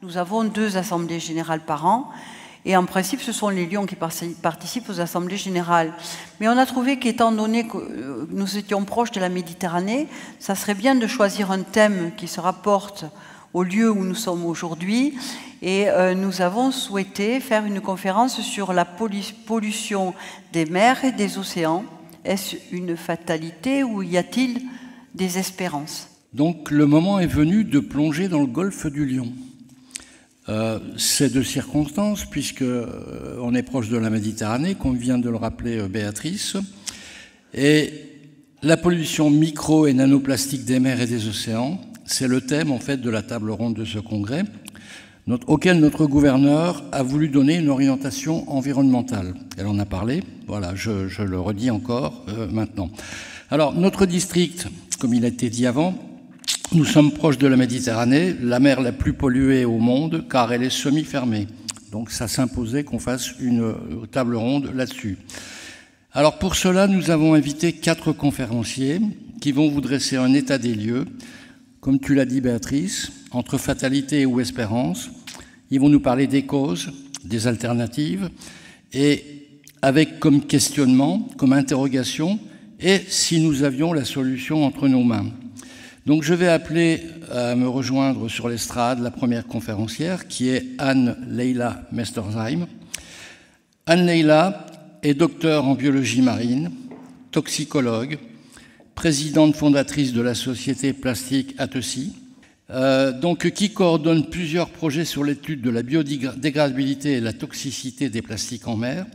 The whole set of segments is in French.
Nous avons 2 assemblées générales par an. Et en principe, ce sont les Lions qui participent aux assemblées générales. Mais on a trouvé qu'étant donné que nous étions proches de la Méditerranée, ça serait bien de choisir un thème qui se rapporte au lieu où nous sommes aujourd'hui. Et nous avons souhaité faire une conférence sur la pollution des mers et des océans. Est-ce une fatalité ou y a-t-il des espérances? Donc le moment est venu de plonger dans le golfe du Lion. C'est de circonstance, puisqu'on est proche de la Méditerranée, comme vient de le rappeler Béatrice, et la pollution micro- et nanoplastique des mers et des océans, c'est le thème en fait de la table ronde de ce congrès, auquel notre gouverneur a voulu donner une orientation environnementale. Elle en a parlé, voilà, je le redis encore maintenant. Alors, notre district, comme il a été dit avant, nous sommes proches de la Méditerranée, la mer la plus polluée au monde, car elle est semi-fermée. Donc ça s'imposait qu'on fasse une table ronde là-dessus. Alors pour cela, nous avons invité 4 conférenciers qui vont vous dresser un état des lieux. Comme tu l'as dit Béatrice, entre fatalité ou espérance, ils vont nous parler des causes, des alternatives, et avec comme questionnement, comme interrogation, et si nous avions la solution entre nos mains. Donc je vais appeler à me rejoindre sur l'estrade la première conférencière, qui est Anne-Leila Mestersheim. Anne-Leila est docteure en biologie marine, toxicologue, présidente fondatrice de la société Plastic Atesi, qui coordonne plusieurs projets sur l'étude de la biodégradabilité et la toxicité des plastiques en mer,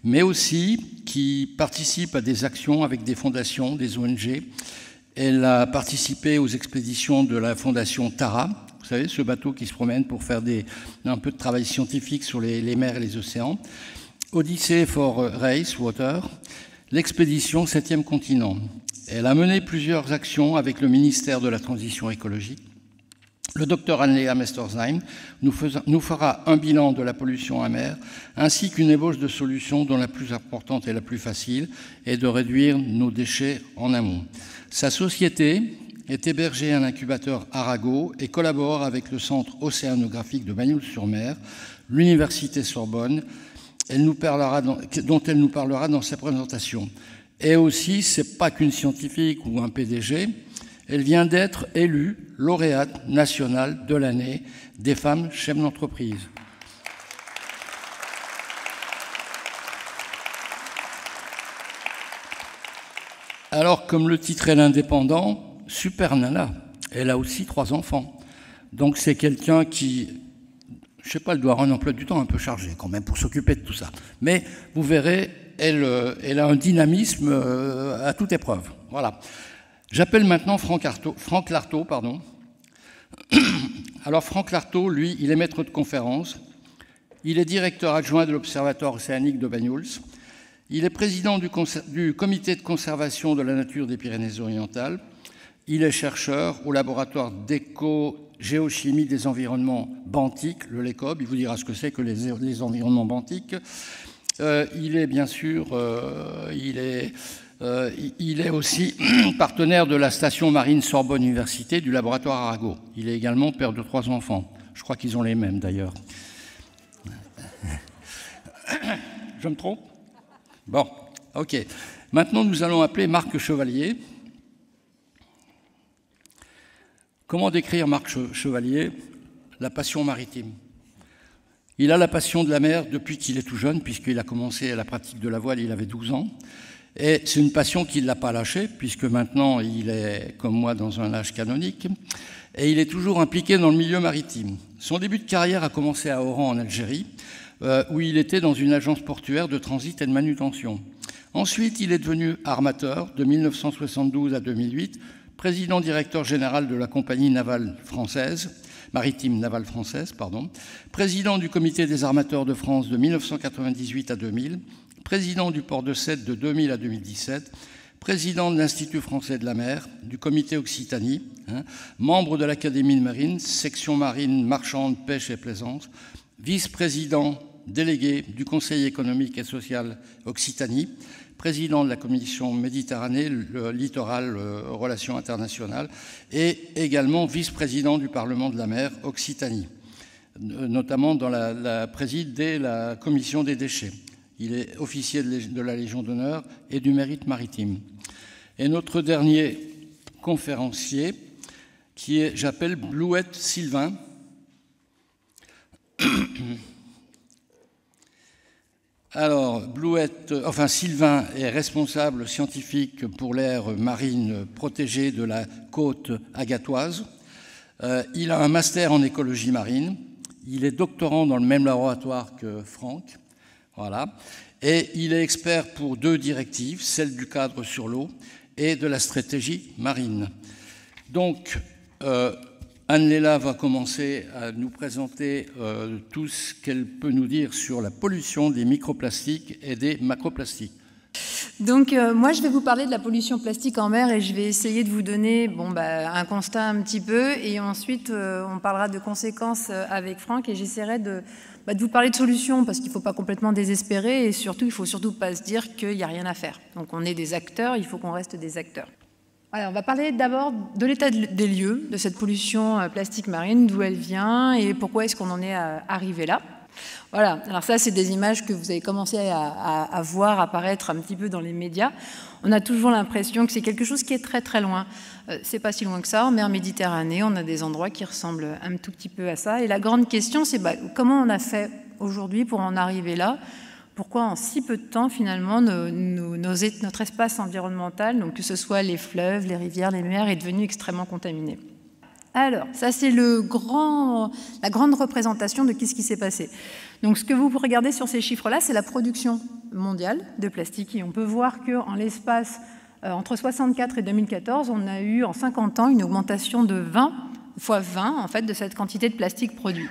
mais aussi qui participe à des actions avec des fondations, des ONG. Elle a participé aux expéditions de la fondation Tara, vous savez, ce bateau qui se promène pour faire un peu de travail scientifique sur les mers et les océans. Odyssey for Race Water, l'expédition 7e continent. Elle a mené plusieurs actions avec le ministère de la Transition écologique. Le docteur Anne-Leila Mestersheim nous fera un bilan de la pollution en mer, ainsi qu'une ébauche de solutions dont la plus importante et la plus facile est de réduire nos déchets en amont. Sa société est hébergée à l'incubateur Arago et collabore avec le Centre océanographique de Bagnols-sur-Mer, l'Université Sorbonne, dont elle nous parlera dans sa présentation. Et aussi, ce n'est pas qu'une scientifique ou un PDG, elle vient d'être élue lauréate nationale de l'année des femmes chefs d'entreprise. Alors, comme le titrait l'Indépendant, super nana, elle a aussi 3 enfants. Donc c'est quelqu'un qui, je ne sais pas, elle doit avoir un emploi du temps un peu chargé quand même pour s'occuper de tout ça. Mais vous verrez, elle a un dynamisme à toute épreuve. Voilà. J'appelle maintenant Franck Lartaud. Alors Franck Lartaud, lui, il est maître de conférence. Il est directeur adjoint de l'Observatoire océanique de Bagnols. Il est président du comité de conservation de la nature des Pyrénées-Orientales. Il est chercheur au laboratoire d'éco-géochimie des environnements benthiques, le LECOB. Il vous dira ce que c'est que les environnements benthiques. Il est bien sûr, il est aussi partenaire de la station marine Sorbonne Université du laboratoire Arago. Il est également père de 3 enfants. Je crois qu'ils ont les mêmes d'ailleurs. Je me trompe ? Bon, ok. Maintenant, nous allons appeler Marc Chevalier. Comment décrire Marc Chevalier? La passion maritime. Il a la passion de la mer depuis qu'il est tout jeune, puisqu'il a commencé la pratique de la voile, il avait 12 ans. Et c'est une passion qu'il ne l'a pas lâchée, puisque maintenant, il est, comme moi, dans un âge canonique. Et il est toujours impliqué dans le milieu maritime. Son début de carrière a commencé à Oran, en Algérie, où il était dans une agence portuaire de transit et de manutention. Ensuite, il est devenu armateur de 1972 à 2008, président-directeur général de la compagnie navale française, maritime navale française, président du comité des armateurs de France de 1998 à 2000, président du port de Sète de 2000 à 2017, président de l'Institut français de la mer, du comité Occitanie, membre de l'Académie de marine, section marine, marchande, pêche et plaisance, vice-président délégué du Conseil économique et social Occitanie, président de la commission Méditerranée, le littoral, relations internationales, et également vice-président du Parlement de la mer Occitanie. notamment présidé la commission des déchets. Il est officier de la Légion d'honneur et du mérite maritime. Et notre dernier conférencier, qui est, j'appelle Blouette Sylvain. Alors, Sylvain est responsable scientifique pour l'aire marine protégée de la côte agatoise. Il a un master en écologie marine. Il est doctorant dans le même laboratoire que Franck. Voilà. Et il est expert pour 2 directives, celle du cadre sur l'eau et de la stratégie marine. Donc, Anne-Léla va commencer à nous présenter tout ce qu'elle peut nous dire sur la pollution des microplastiques et des macroplastiques. Donc, moi, je vais vous parler de la pollution plastique en mer et je vais essayer de vous donner un constat un petit peu. Et ensuite, on parlera de conséquences avec Franck et j'essaierai de vous parler de solutions parce qu'il ne faut pas complètement désespérer et surtout, il ne faut surtout pas se dire qu'il n'y a rien à faire. Donc, on est des acteurs, il faut qu'on reste des acteurs. Alors, on va parler d'abord de l'état des lieux de cette pollution plastique marine, d'où elle vient et pourquoi est-ce qu'on en est arrivé là. Voilà, alors ça, c'est des images que vous avez commencé à voir apparaître un petit peu dans les médias. On a toujours l'impression que c'est quelque chose qui est très très loin. C'est pas si loin que ça. En mer Méditerranée, on a des endroits qui ressemblent un tout petit peu à ça. Et la grande question, c'est comment on a fait aujourd'hui pour en arriver là ? Pourquoi en si peu de temps, finalement, notre espace environnemental, donc que ce soit les fleuves, les rivières, les mers, est devenu extrêmement contaminé ? Alors, ça c'est la grande représentation de ce qui s'est passé. Donc ce que vous regardez sur ces chiffres-là, c'est la production mondiale de plastique. Et on peut voir qu'en l'espace, entre 1964 et 2014, on a eu en 50 ans une augmentation de 20 fois 20 en fait, de cette quantité de plastique produit.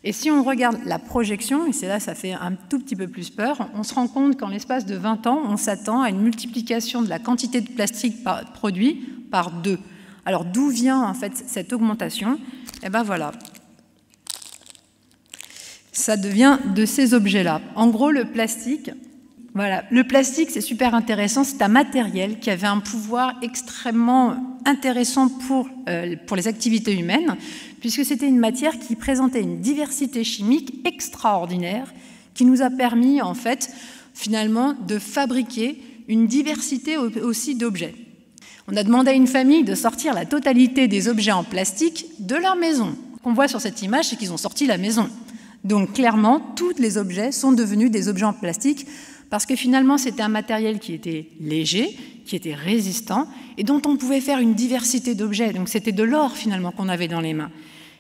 Et si on regarde la projection, et c'est là ça fait un tout petit peu plus peur, on se rend compte qu'en l'espace de 20 ans, on s'attend à une multiplication de la quantité de plastique produit par 2. Alors, d'où vient en fait cette augmentation ? Eh bien voilà, ça devient de ces objets-là. En gros, le plastique, c'est super intéressant. C'est un matériel qui avait un pouvoir extrêmement intéressant pour les activités humaines, puisque c'était une matière qui présentait une diversité chimique extraordinaire, qui nous a permis en fait, finalement, de fabriquer une diversité aussi d'objets. On a demandé à une famille de sortir la totalité des objets en plastique de leur maison. Ce qu'on voit sur cette image, c'est qu'ils ont sorti la maison. Donc clairement, tous les objets sont devenus des objets en plastique parce que finalement, c'était un matériel qui était léger, qui était résistant et dont on pouvait faire une diversité d'objets. Donc c'était de l'or finalement qu'on avait dans les mains.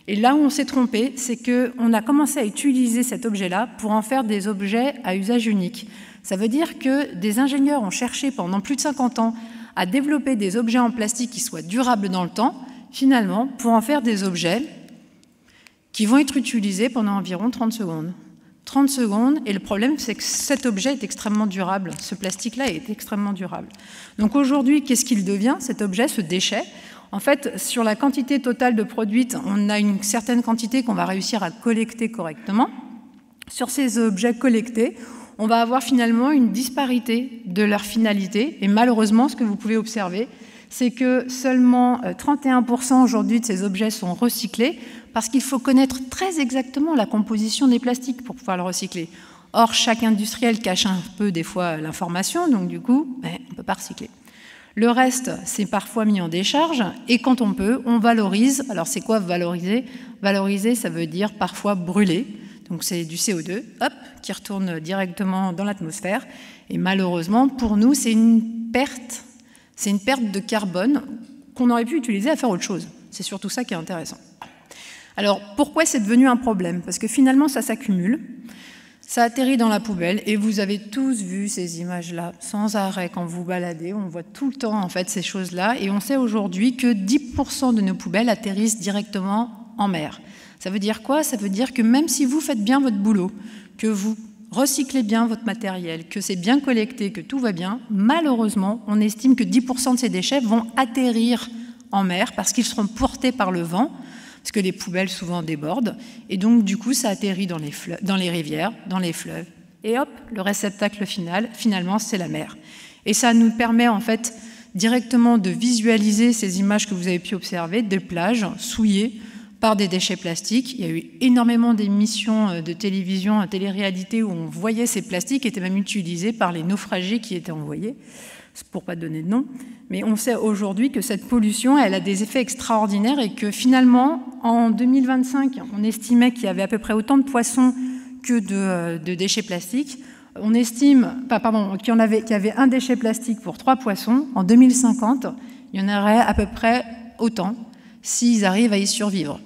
Et là où on s'est trompé, c'est qu'on a commencé à utiliser cet objet-là pour en faire des objets à usage unique. Ça veut dire que des ingénieurs ont cherché pendant plus de 50 ans à développer des objets en plastique qui soient durables dans le temps, finalement, pour en faire des objets qui vont être utilisés pendant environ 30 secondes. 30 secondes, et le problème, c'est que cet objet est extrêmement durable. Ce plastique-là est extrêmement durable. Donc aujourd'hui, qu'est-ce qu'il devient, cet objet, ce déchet ? En fait, sur la quantité totale de produite, on a une certaine quantité qu'on va réussir à collecter correctement. Sur ces objets collectés, on va avoir finalement une disparité de leur finalité. Et malheureusement, ce que vous pouvez observer, c'est que seulement 31% aujourd'hui de ces objets sont recyclés parce qu'il faut connaître très exactement la composition des plastiques pour pouvoir le recycler. Or, chaque industriel cache un peu des fois l'information, donc du coup, on ne peut pas recycler. Le reste, c'est parfois mis en décharge et quand on peut, on valorise. Alors, c'est quoi valoriser ? Valoriser, ça veut dire parfois brûler. Donc c'est du CO2, qui retourne directement dans l'atmosphère. Et malheureusement, pour nous, c'est une perte de carbone qu'on aurait pu utiliser à faire autre chose. C'est surtout ça qui est intéressant. Alors, pourquoi c'est devenu un problème ? Parce que finalement, ça s'accumule, ça atterrit dans la poubelle, et vous avez tous vu ces images-là, sans arrêt, quand vous baladez, on voit tout le temps, en fait, ces choses-là, et on sait aujourd'hui que 10% de nos poubelles atterrissent directement en mer. Ça veut dire quoi ? Ça veut dire que même si vous faites bien votre boulot, que vous recyclez bien votre matériel, que c'est bien collecté, que tout va bien, malheureusement, on estime que 10% de ces déchets vont atterrir en mer parce qu'ils seront portés par le vent, parce que les poubelles souvent débordent, et donc du coup ça atterrit dans les rivières, dans les fleuves, et hop, le réceptacle final, finalement, c'est la mer. Et ça nous permet en fait directement de visualiser ces images que vous avez pu observer, des plages souillées, par des déchets plastiques. Il y a eu énormément d'émissions de télévision, de télé-réalité où on voyait ces plastiques qui étaient même utilisés par les naufragés qui étaient envoyés, pour ne pas donner de nom. Mais on sait aujourd'hui que cette pollution, elle a des effets extraordinaires et que finalement, en 2025, on estimait qu'il y avait à peu près autant de poissons que de déchets plastiques. On estime qu'il y avait un déchet plastique pour 3 poissons. En 2050, il y en aurait à peu près autant s'ils arrivent à y survivre.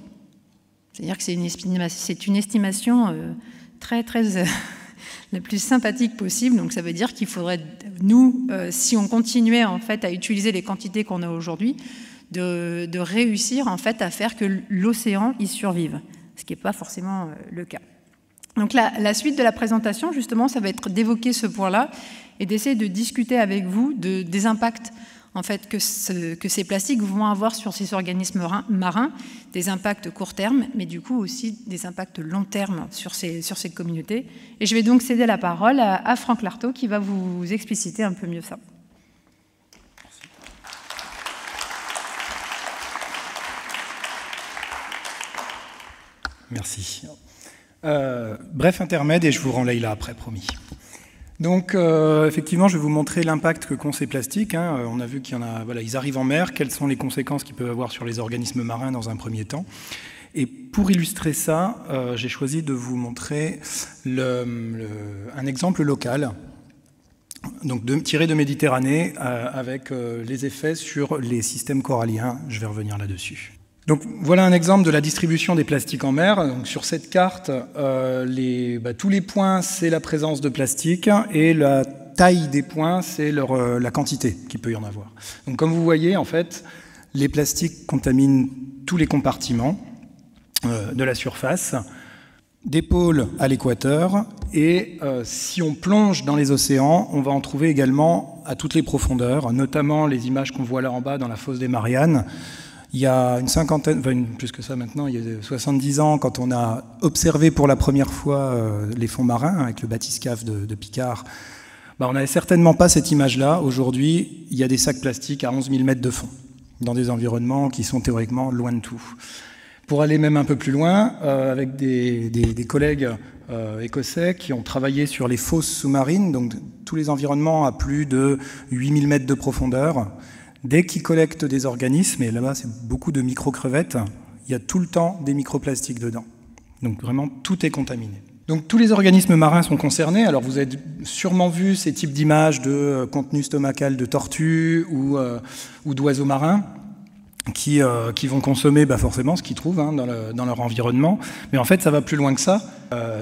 C'est-à-dire que c'est une estimation très, très la plus sympathique possible. Donc ça veut dire qu'il faudrait, nous, si on continuait en fait à utiliser les quantités qu'on a aujourd'hui, de réussir en fait à faire que l'océan y survive, ce qui n'est pas forcément le cas. Donc la suite de la présentation, justement, ça va être d'évoquer ce point-là et d'essayer de discuter avec vous des impacts en fait, que ces plastiques vont avoir sur ces organismes marins, des impacts court terme, mais du coup aussi des impacts long terme sur ces communautés. Et je vais donc céder la parole à Franck Lartaud qui va vous expliciter un peu mieux ça. Merci. Bref intermède et je vous rends Leïla après, promis. Donc, effectivement, je vais vous montrer l'impact que qu'ont ces plastiques. On a vu qu'il y en a, voilà, ils arrivent en mer. Quelles sont les conséquences qu'ils peuvent avoir sur les organismes marins dans un premier temps? Et pour illustrer ça, j'ai choisi de vous montrer un exemple local, donc tiré de Méditerranée, avec les effets sur les systèmes coralliens. Je vais revenir là-dessus. Donc voilà un exemple de la distribution des plastiques en mer. Donc, sur cette carte, tous les points, c'est la présence de plastique et la taille des points, c'est la quantité qu'il peut y en avoir. Donc comme vous voyez, en fait, les plastiques contaminent tous les compartiments de la surface, des pôles à l'équateur, et si on plonge dans les océans, on va en trouver également à toutes les profondeurs, notamment les images qu'on voit là en bas dans la fosse des Mariannes. Il y a une cinquantaine, enfin plus que ça maintenant, il y a 70 ans, quand on a observé pour la première fois les fonds marins avec le bathyscaphe de Picard, on n'avait certainement pas cette image-là. Aujourd'hui, il y a des sacs plastiques à 11 000 mètres de fond, dans des environnements qui sont théoriquement loin de tout. Pour aller même un peu plus loin, avec des collègues écossais qui ont travaillé sur les fosses sous-marines, donc tous les environnements à plus de 8 000 mètres de profondeur. Dès qu'ils collectent des organismes, et là-bas c'est beaucoup de micro-crevettes, il y a tout le temps des microplastiques dedans. Donc vraiment tout est contaminé. Donc tous les organismes marins sont concernés. Alors vous avez sûrement vu ces types d'images de contenu stomacal de tortues ou d'oiseaux marins qui vont consommer forcément ce qu'ils trouvent dans leur environnement. Mais en fait ça va plus loin que ça.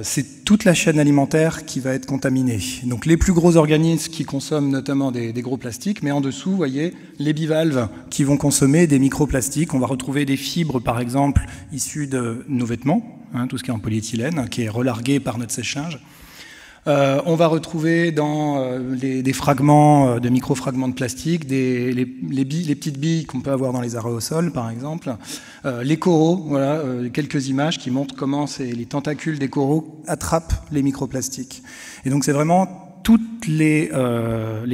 C'est toute la chaîne alimentaire qui va être contaminée. Donc les plus gros organismes qui consomment notamment des gros plastiques, mais en dessous, vous voyez, les bivalves qui vont consommer des microplastiques. On va retrouver des fibres, par exemple, issues de nos vêtements, tout ce qui est en polyéthylène, qui est relargué par notre sèche-linge. On va retrouver dans des fragments, de micro-fragments de plastique, les petites billes qu'on peut avoir dans les aérosols, par exemple. Les coraux, voilà, quelques images qui montrent comment les tentacules des coraux attrapent les microplastiques. Et donc c'est vraiment tous les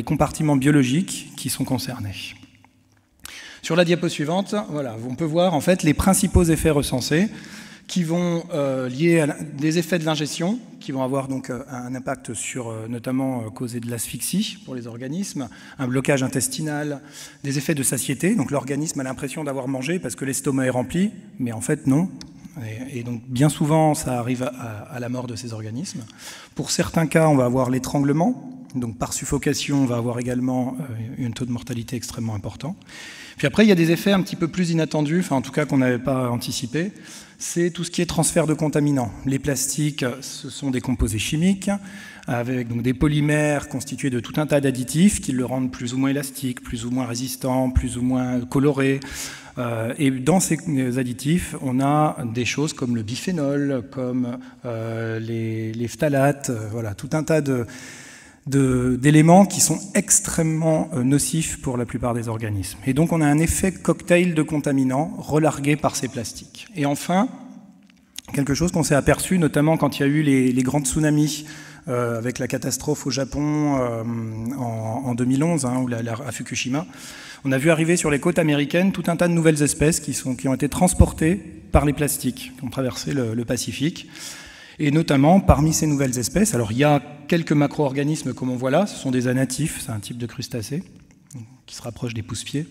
compartiments biologiques qui sont concernés. Sur la diapo suivante, voilà, on peut voir en fait les principaux effets recensés qui vont lier à des effets de l'ingestion, qui vont avoir donc un impact sur notamment causer de l'asphyxie pour les organismes, un blocage intestinal, des effets de satiété, donc l'organisme a l'impression d'avoir mangé parce que l'estomac est rempli, mais en fait non. Et donc bien souvent ça arrive à la mort de ces organismes. Pour certains cas, on va avoir l'étranglement, donc par suffocation, on va avoir également un taux de mortalité extrêmement important. Puis après, il y a des effets un petit peu plus inattendus, enfin en tout cas qu'on n'avait pas anticipé. C'est tout ce qui est transfert de contaminants. Les plastiques, ce sont des composés chimiques, avec donc des polymères constitués de tout un tas d'additifs qui le rendent plus ou moins élastique, plus ou moins résistant, plus ou moins coloré. Et dans ces additifs, on a des choses comme le biphénol, comme les phtalates, voilà, tout un tas d'éléments qui sont extrêmement nocifs pour la plupart des organismes. Et donc on a un effet cocktail de contaminants relargués par ces plastiques. Et enfin, quelque chose qu'on s'est aperçu, notamment quand il y a eu les grands tsunamis, avec la catastrophe au Japon en 2011, à Fukushima, on a vu arriver sur les côtes américaines tout un tas de nouvelles espèces qui ont été transportées par les plastiques qui ont traversé le Pacifique. Et notamment, parmi ces nouvelles espèces, alors il y a quelques macro-organismes comme on voit là, ce sont des anatifs, c'est un type de crustacés qui se rapproche des pousse-pieds.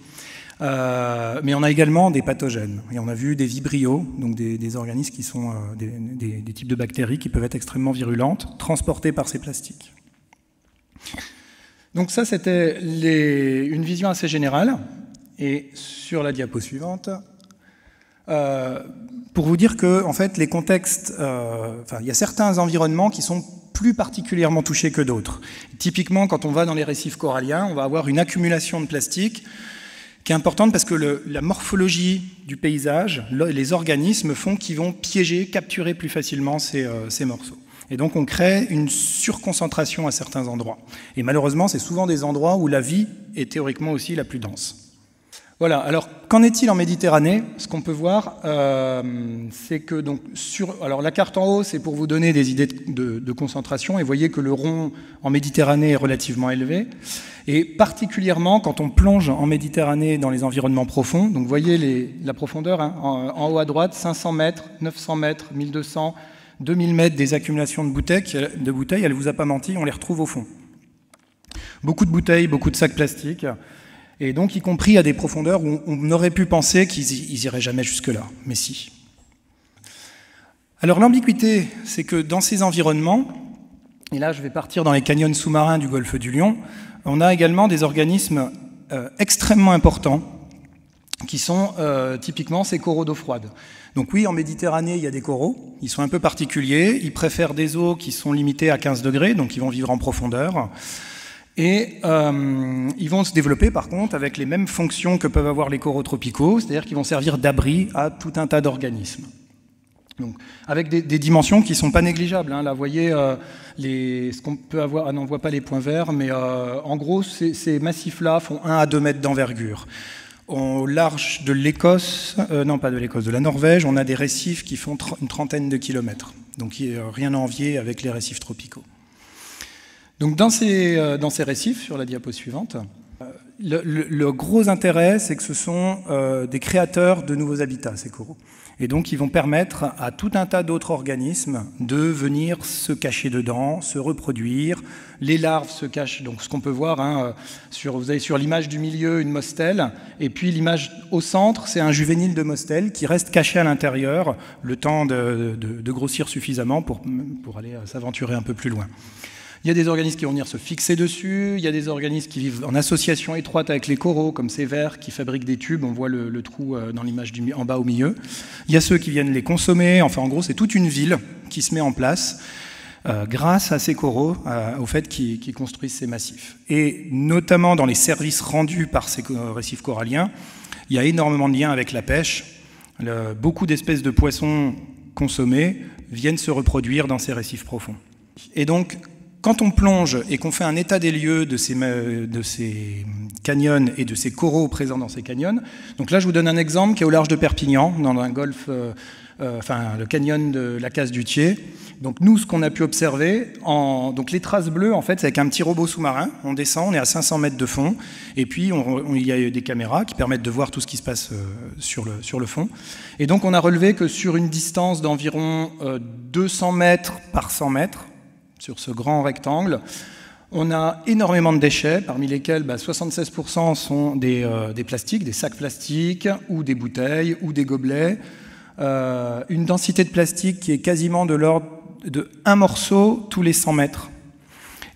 Mais on a également des pathogènes. Et on a vu des vibrios, donc des organismes qui sont des types de bactéries qui peuvent être extrêmement virulentes, transportées par ces plastiques. Donc ça, c'était une vision assez générale. Et sur la diapo suivante, pour vous dire que, en fait, les contextes, il y a certains environnements qui sont plus particulièrement touchés que d'autres. Typiquement, quand on va dans les récifs coralliens, on va avoir une accumulation de plastique qui est importante parce que la morphologie du paysage, les organismes font qu'ils vont piéger, capturer plus facilement ces morceaux. Et donc on crée une surconcentration à certains endroits. Et malheureusement, c'est souvent des endroits où la vie est théoriquement aussi la plus dense. Voilà, alors qu'en est-il en Méditerranée? Ce qu'on peut voir, c'est que donc alors la carte en haut, c'est pour vous donner des idées de concentration, et vous voyez que le rond en Méditerranée est relativement élevé, et particulièrement quand on plonge en Méditerranée dans les environnements profonds, donc vous voyez la profondeur, hein, en haut à droite, 500 mètres, 900 mètres, 1200, 2000 mètres des accumulations de bouteilles, elle ne vous a pas menti, on les retrouve au fond. Beaucoup de bouteilles, beaucoup de sacs plastiques, et donc y compris à des profondeurs où on aurait pu penser qu'ils iraient jamais jusque-là, mais si. Alors l'ambiguïté, c'est que dans ces environnements, et là je vais partir dans les canyons sous-marins du golfe du Lion, on a également des organismes extrêmement importants, qui sont typiquement ces coraux d'eau froide. Donc oui, en Méditerranée, il y a des coraux, ils sont un peu particuliers, ils préfèrent des eaux qui sont limitées à 15 degrés, donc ils vont vivre en profondeur. Et ils vont se développer par contre avec les mêmes fonctions que peuvent avoir les coraux tropicaux, c'est-à-dire qu'ils vont servir d'abri à tout un tas d'organismes. Donc, avec des dimensions qui ne sont pas négligeables. Hein. Là, vous voyez ce qu'on peut avoir. Ah non, on ne voit pas les points verts, mais en gros, ces massifs-là font 1 à 2 mètres d'envergure. Au large de l'Écosse, non pas de l'Écosse, de la Norvège, on a des récifs qui font une trentaine de kilomètres. Donc il n'y a rien à envier avec les récifs tropicaux. Donc dans ces récifs, sur la diapo suivante, le gros intérêt, c'est que ce sont des créateurs de nouveaux habitats, ces coraux. Et donc ils vont permettre à tout un tas d'autres organismes de venir se cacher dedans, se reproduire. Les larves se cachent, donc ce qu'on peut voir, hein, vous avez sur l'image du milieu une mostelle, et puis l'image au centre, c'est un juvénile de mostelle qui reste caché à l'intérieur, le temps de grossir suffisamment pour aller s'aventurer un peu plus loin. Il y a des organismes qui vont venir se fixer dessus, il y a des organismes qui vivent en association étroite avec les coraux, comme ces vers qui fabriquent des tubes, on voit le trou dans l'image en bas au milieu. Il y a ceux qui viennent les consommer, enfin en gros c'est toute une ville qui se met en place grâce à ces coraux, au fait qu'ils construisent ces massifs. Et notamment dans les services rendus par ces récifs coralliens, il y a énormément de liens avec la pêche. Beaucoup d'espèces de poissons consommés viennent se reproduire dans ces récifs profonds. Et donc, quand on plonge et qu'on fait un état des lieux de ces canyons et de ces coraux présents dans ces canyons, donc là je vous donne un exemple qui est au large de Perpignan, dans un golfe, le canyon de la Casse du Thiers. Donc nous, ce qu'on a pu observer, donc les traces bleues, en fait, c'est avec un petit robot sous-marin. On descend, on est à 500 mètres de fond, et puis il y a des caméras qui permettent de voir tout ce qui se passe sur le fond. Et donc on a relevé que sur une distance d'environ 200 mètres par 100 mètres, sur ce grand rectangle, on a énormément de déchets, parmi lesquels 76% sont des plastiques, des sacs plastiques, ou des bouteilles, ou des gobelets. Une densité de plastique qui est quasiment de l'ordre de 1 morceau tous les 100 mètres.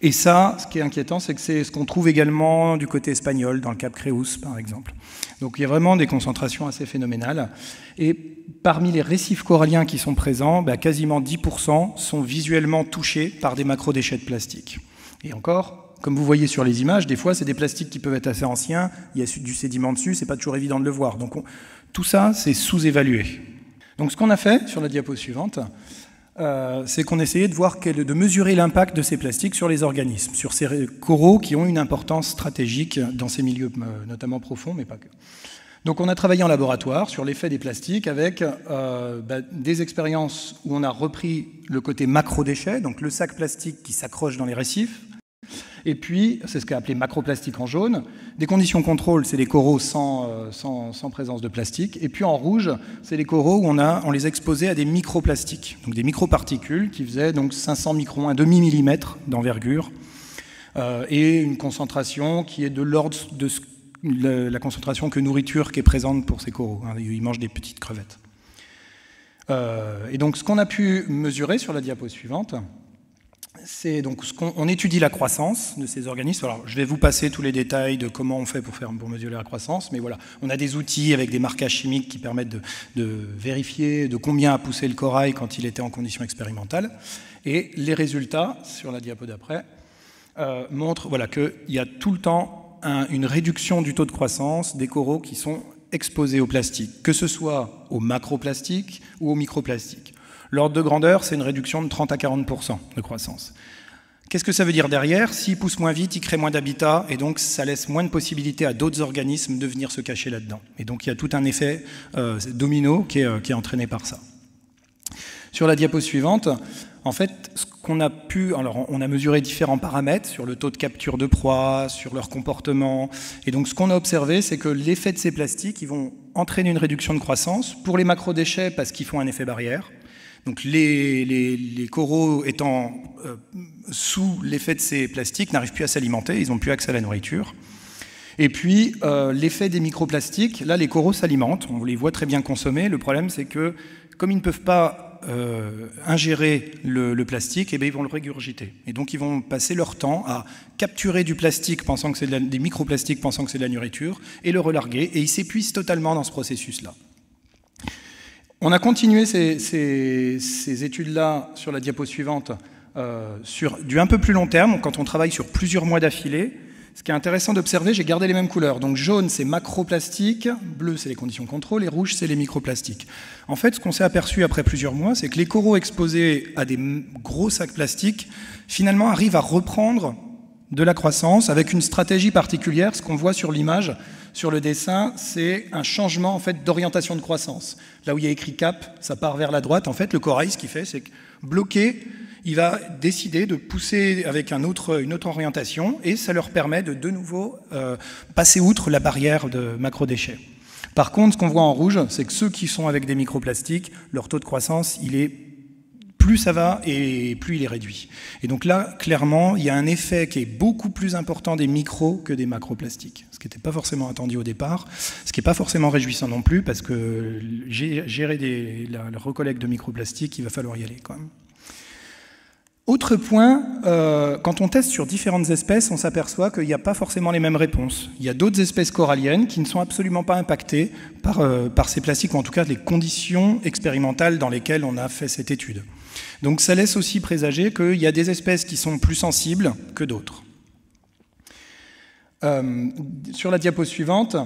Et ça, ce qui est inquiétant, c'est que c'est ce qu'on trouve également du côté espagnol, dans le Cap Creus, par exemple. Donc il y a vraiment des concentrations assez phénoménales. Et parmi les récifs coralliens qui sont présents, quasiment 10% sont visuellement touchés par des macrodéchets de plastique. Et encore, comme vous voyez sur les images, des fois, c'est des plastiques qui peuvent être assez anciens, il y a du sédiment dessus, c'est pas toujours évident de le voir. Donc tout ça, c'est sous-évalué. Donc ce qu'on a fait sur la diapo suivante, c'est qu'on essayait de mesurer l'impact de ces plastiques sur les organismes, sur ces coraux qui ont une importance stratégique dans ces milieux, notamment profonds, mais pas que. Donc on a travaillé en laboratoire sur l'effet des plastiques avec des expériences où on a repris le côté macro-déchets, donc le sac plastique qui s'accroche dans les récifs, Et puis, c'est ce qu'est appelé macroplastique en jaune. Des conditions contrôle, c'est les coraux sans présence de plastique. Et puis en rouge, c'est les coraux où on les exposait à des microplastiques, donc des microparticules qui faisaient donc 500 microns, un demi-millimètre d'envergure, et une concentration qui est de l'ordre de la concentration que nourriture qui est présente pour ces coraux. Ils mangent des petites crevettes. Et donc ce qu'on a pu mesurer sur la diapo suivante, c'est donc on étudie la croissance de ces organismes. Alors, je vais vous passer tous les détails de comment on fait pour mesurer la croissance, mais voilà, on a des outils avec des marquages chimiques qui permettent de vérifier de combien a poussé le corail quand il était en conditions expérimentales. Et les résultats, sur la diapo d'après, montrent voilà, qu'il y a tout le temps une réduction du taux de croissance des coraux qui sont exposés au plastique, que ce soit au macroplastique ou au microplastique. L'ordre de grandeur, c'est une réduction de 30 à 40% de croissance. Qu'est-ce que ça veut dire derrière? S'ils poussent moins vite, ils créent moins d'habitat, et donc ça laisse moins de possibilités à d'autres organismes de venir se cacher là-dedans. Et donc il y a tout un effet domino qui est entraîné par ça. Sur la diapo suivante, en fait, ce qu'on a pu... Alors, on a mesuré différents paramètres sur le taux de capture de proie, sur leur comportement. Et donc, ce qu'on a observé, c'est que l'effet de ces plastiques, ils vont entraîner une réduction de croissance. Pour les macrodéchets, parce qu'ils font un effet barrière. Donc, les coraux étant sous l'effet de ces plastiques n'arrivent plus à s'alimenter, ils n'ont plus accès à la nourriture. Et puis, l'effet des microplastiques, là, les coraux s'alimentent, on les voit très bien consommer. Le problème, c'est que, comme ils ne peuvent pas ingérer le plastique, eh bien, ils vont le régurgiter. Et donc, ils vont passer leur temps à capturer du plastique, pensant que c'est des microplastiques, pensant que c'est de la nourriture, et le relarguer. Et ils s'épuisent totalement dans ce processus-là. On a continué ces études-là sur la diapo suivante sur du un peu plus long terme, quand on travaille sur plusieurs mois d'affilée. Ce qui est intéressant d'observer, j'ai gardé les mêmes couleurs. Donc jaune, c'est macroplastique, bleu, c'est les conditions contrôle, et rouge, c'est les microplastiques. En fait, ce qu'on s'est aperçu après plusieurs mois, c'est que les coraux exposés à des gros sacs plastiques, finalement, arrivent à reprendre de la croissance avec une stratégie particulière. Ce qu'on voit sur l'image, sur le dessin, c'est un changement en fait, d'orientation de croissance. Là où il y a écrit cap, ça part vers la droite. En fait, le corail, ce qu'il fait, c'est que bloqué, il va décider de pousser avec une autre orientation et ça leur permet de nouveau passer outre la barrière de macrodéchets. Par contre, ce qu'on voit en rouge, c'est que ceux qui sont avec des microplastiques, leur taux de croissance, plus ça va et plus il est réduit. Et donc là, clairement, il y a un effet qui est beaucoup plus important des micros que des macroplastiques, ce qui n'était pas forcément attendu au départ, ce qui n'est pas forcément réjouissant non plus, parce que gérer la recollecte de microplastiques, il va falloir y aller quand même. Autre point, quand on teste sur différentes espèces, on s'aperçoit qu'il n'y a pas forcément les mêmes réponses. Il y a d'autres espèces coralliennes qui ne sont absolument pas impactées par ces plastiques, ou en tout cas les conditions expérimentales dans lesquelles on a fait cette étude. Donc ça laisse aussi présager qu'il y a des espèces qui sont plus sensibles que d'autres. Sur la diapo suivante,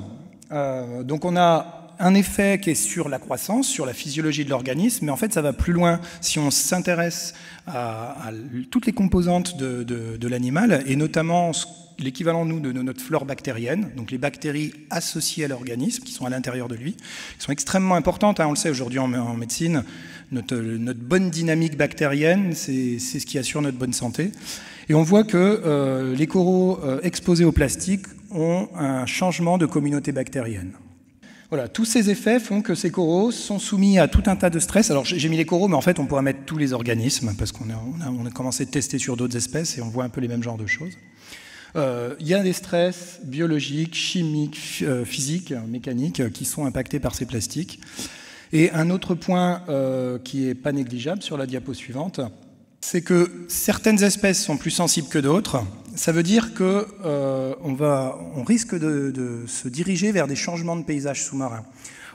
donc on a un effet qui est sur la croissance, sur la physiologie de l'organisme, mais en fait ça va plus loin si on s'intéresse à toutes les composantes de l'animal, et notamment l'équivalent de notre flore bactérienne, donc les bactéries associées à l'organisme, qui sont à l'intérieur de lui, qui sont extrêmement importantes, hein, on le sait aujourd'hui en médecine, notre bonne dynamique bactérienne, c'est ce qui assure notre bonne santé. Et on voit que les coraux exposés au plastique ont un changement de communauté bactérienne. Voilà, tous ces effets font que ces coraux sont soumis à tout un tas de stress. Alors j'ai mis les coraux, mais en fait on pourrait mettre tous les organismes, parce qu'on a commencé de tester sur d'autres espèces et on voit un peu les mêmes genres de choses. Il y a des stress biologiques, chimiques, physiques, mécaniques qui sont impactés par ces plastiques. Et un autre point qui n'est pas négligeable sur la diapo suivante, c'est que certaines espèces sont plus sensibles que d'autres. Ça veut dire qu'on risque de se diriger vers des changements de paysage sous-marin.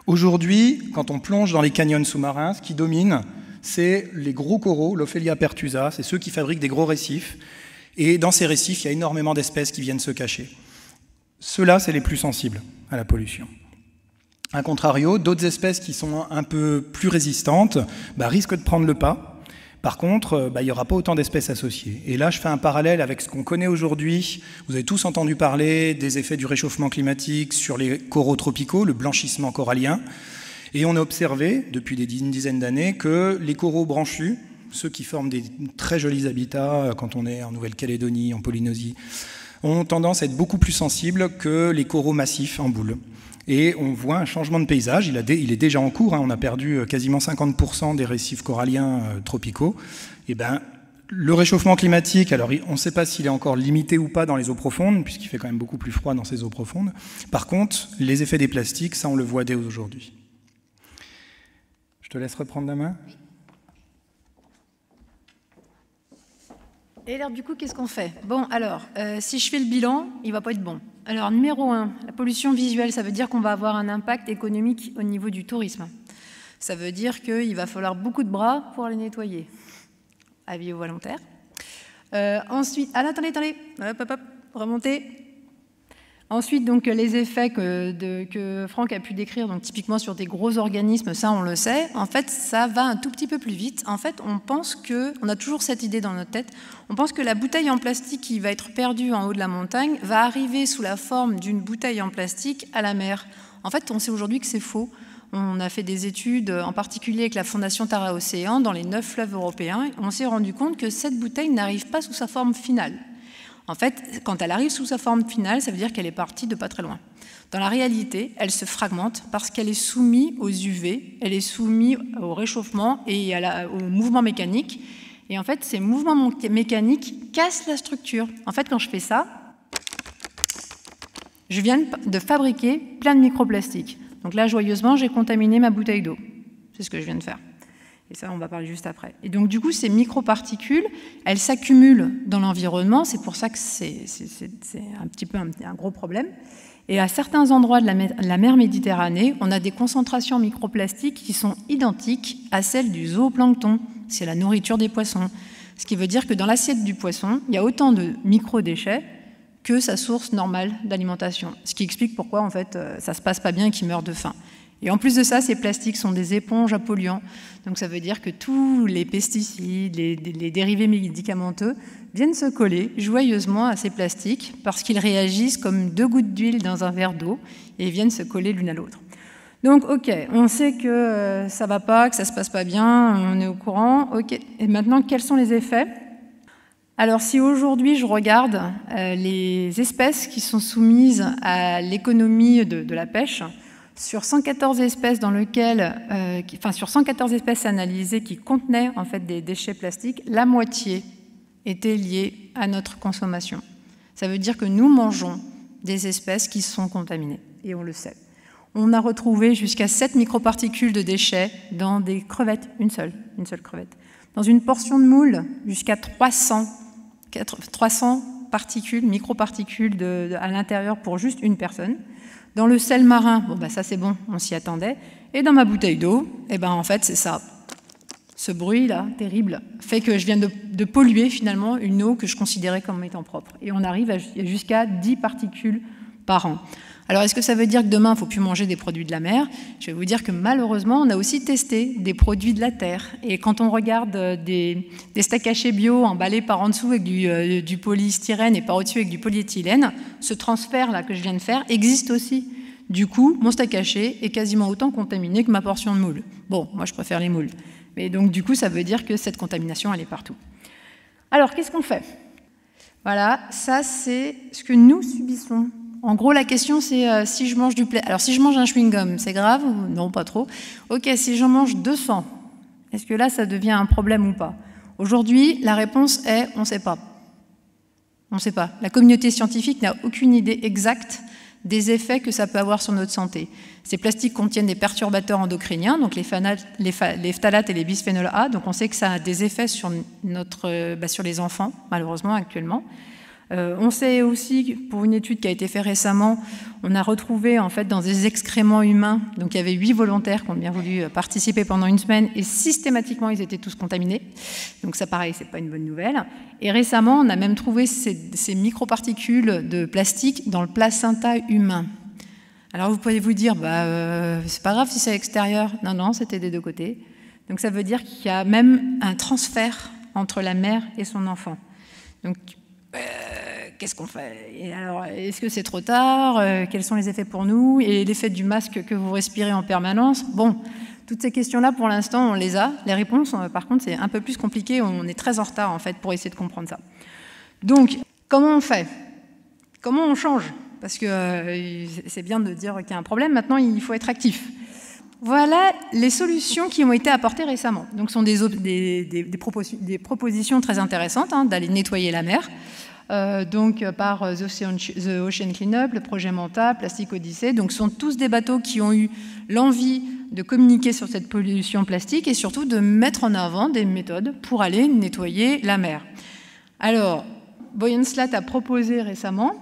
Aujourd'hui, quand on plonge dans les canyons sous-marins, ce qui domine, c'est les gros coraux, l'Ophelia pertusa, c'est ceux qui fabriquent des gros récifs. Et dans ces récifs, il y a énormément d'espèces qui viennent se cacher. Ceux-là, c'est les plus sensibles à la pollution. A contrario, d'autres espèces qui sont un peu plus résistantes risquent de prendre le pas. Par contre, il n'y aura pas autant d'espèces associées. Et là, je fais un parallèle avec ce qu'on connaît aujourd'hui. Vous avez tous entendu parler des effets du réchauffement climatique sur les coraux tropicaux, le blanchissement corallien. Et on a observé, depuis une dizaine d'années, que les coraux branchus, ceux qui forment des très jolis habitats quand on est en Nouvelle-Calédonie, en Polynésie, ont tendance à être beaucoup plus sensibles que les coraux massifs en boule. Et on voit un changement de paysage, il est déjà en cours, hein, on a perdu quasiment 50% des récifs coralliens tropicaux. Et ben, le réchauffement climatique, alors on ne sait pas s'il est encore limité ou pas dans les eaux profondes, puisqu'il fait quand même beaucoup plus froid dans ces eaux profondes. Par contre, les effets des plastiques, ça on le voit dès aujourd'hui. Je te laisse reprendre la main. Et alors, du coup, qu'est-ce qu'on fait? Bon, alors, si je fais le bilan, il ne va pas être bon. Alors, numéro 1, la pollution visuelle, ça veut dire qu'on va avoir un impact économique au niveau du tourisme. Ça veut dire qu'il va falloir beaucoup de bras pour les nettoyer. Avis aux volontaires. Ensuite, attendez, hop, remontez. Ensuite, donc, les effets que Franck a pu décrire, donc typiquement sur des gros organismes, ça on le sait, en fait ça va un tout petit peu plus vite. En fait, on a toujours cette idée dans notre tête, on pense que la bouteille en plastique qui va être perdue en haut de la montagne va arriver sous la forme d'une bouteille en plastique à la mer. En fait, on sait aujourd'hui que c'est faux. On a fait des études, en particulier avec la Fondation Tara Océan, dans les 9 fleuves européens, on s'est rendu compte que cette bouteille n'arrive pas sous sa forme finale. En fait, quand elle arrive sous sa forme finale, ça veut dire qu'elle est partie de pas très loin. Dans la réalité, elle se fragmente parce qu'elle est soumise aux UV, elle est soumise au réchauffement et au mouvement mécanique. Et en fait, ces mouvements mécaniques cassent la structure. En fait, quand je fais ça, je viens de fabriquer plein de microplastiques. Donc là, joyeusement, j'ai contaminé ma bouteille d'eau. C'est ce que je viens de faire. Et ça, on va parler juste après. Et donc, du coup, ces microparticules, elles s'accumulent dans l'environnement. C'est pour ça que c'est un petit peu un gros problème. Et à certains endroits de la mer Méditerranée, on a des concentrations microplastiques qui sont identiques à celles du zooplancton. C'est la nourriture des poissons. Ce qui veut dire que dans l'assiette du poisson, il y a autant de microdéchets que sa source normale d'alimentation. Ce qui explique pourquoi, en fait, ça ne se passe pas bien et qu'il meurt de faim. Et en plus de ça, ces plastiques sont des éponges à polluants. Donc ça veut dire que tous les pesticides, les dérivés médicamenteux viennent se coller joyeusement à ces plastiques parce qu'ils réagissent comme 2 gouttes d'huile dans un verre d'eau et viennent se coller l'une à l'autre. Donc ok, on sait que ça ne va pas, que ça ne se passe pas bien, on est au courant. Ok. Et maintenant, quels sont les effets ? Alors si aujourd'hui je regarde les espèces qui sont soumises à l'économie de la pêche, sur 114 espèces sur 114 espèces analysées qui contenaient en fait des déchets plastiques, la moitié était liée à notre consommation. Ça veut dire que nous mangeons des espèces qui sont contaminées, et on le sait. On a retrouvé jusqu'à 7 microparticules de déchets dans des crevettes, une seule crevette. Dans une portion de moule, jusqu'à 300 particules, microparticules à l'intérieur pour juste une personne. Dans le sel marin, bon bah ça c'est bon, on s'y attendait. Et dans ma bouteille d'eau, eh ben en fait c'est ça. Ce bruit-là, terrible, fait que je viens de polluer finalement une eau que je considérais comme étant propre. Et on arrive jusqu'à 10 particules par an. Alors est-ce que ça veut dire que demain il ne faut plus manger des produits de la mer? Je vais vous dire que malheureusement on a aussi testé des produits de la terre. Et quand on regarde des steaks hachés bio emballés par en dessous avec du polystyrène et par au-dessus avec du polyéthylène, ce transfert-là que je viens de faire existe aussi. Du coup, mon steak haché est quasiment autant contaminé que ma portion de moule. Bon, moi je préfère les moules. Mais donc du coup ça veut dire que cette contamination elle est partout. Alors qu'est-ce qu'on fait? Voilà, ça c'est ce que nous subissons. En gros, la question, c'est si je mange du plastique. Alors, si je mange un chewing-gum, c'est grave ou non, pas trop. Ok, si j'en mange 200, est-ce que là, ça devient un problème ou pas? Aujourd'hui, la réponse est on ne sait pas. On ne sait pas. La communauté scientifique n'a aucune idée exacte des effets que ça peut avoir sur notre santé. Ces plastiques contiennent des perturbateurs endocriniens, donc les phtalates et les bisphénols A. Donc, on sait que ça a des effets sur les enfants, malheureusement, actuellement. On sait aussi, pour une étude qui a été faite récemment, on a retrouvé en fait dans des excréments humains, donc il y avait 8 volontaires qui ont bien voulu participer pendant une semaine et systématiquement ils étaient tous contaminés. Donc ça pareil, c'est pas une bonne nouvelle. Et récemment, on a même trouvé ces microparticules de plastique dans le placenta humain. Alors vous pouvez vous dire, c'est pas grave si c'est à l'extérieur. Non, c'était des deux côtés. Donc ça veut dire qu'il y a même un transfert entre la mère et son enfant. Donc qu'est-ce qu'on fait? Et alors, est-ce que c'est trop tard? Quels sont les effets pour nous? Et l'effet du masque que vous respirez en permanence? Bon, Toutes ces questions-là, pour l'instant, on les a. Les réponses, par contre, c'est un peu plus compliqué. On est très en retard, en fait, pour essayer de comprendre ça. Donc, comment on fait? Comment on change? Parce que c'est bien de dire qu'il y a un problème. Maintenant, il faut être actif. Voilà les solutions qui ont été apportées récemment. Donc, ce sont des propositions très intéressantes, hein, d'aller nettoyer la mer. Donc par The Ocean Cleanup, le projet Manta, Plastic Odyssey. Donc ce sont tous des bateaux qui ont eu l'envie de communiquer sur cette pollution plastique et surtout de mettre en avant des méthodes pour aller nettoyer la mer. Alors, Boyenslat a proposé récemment,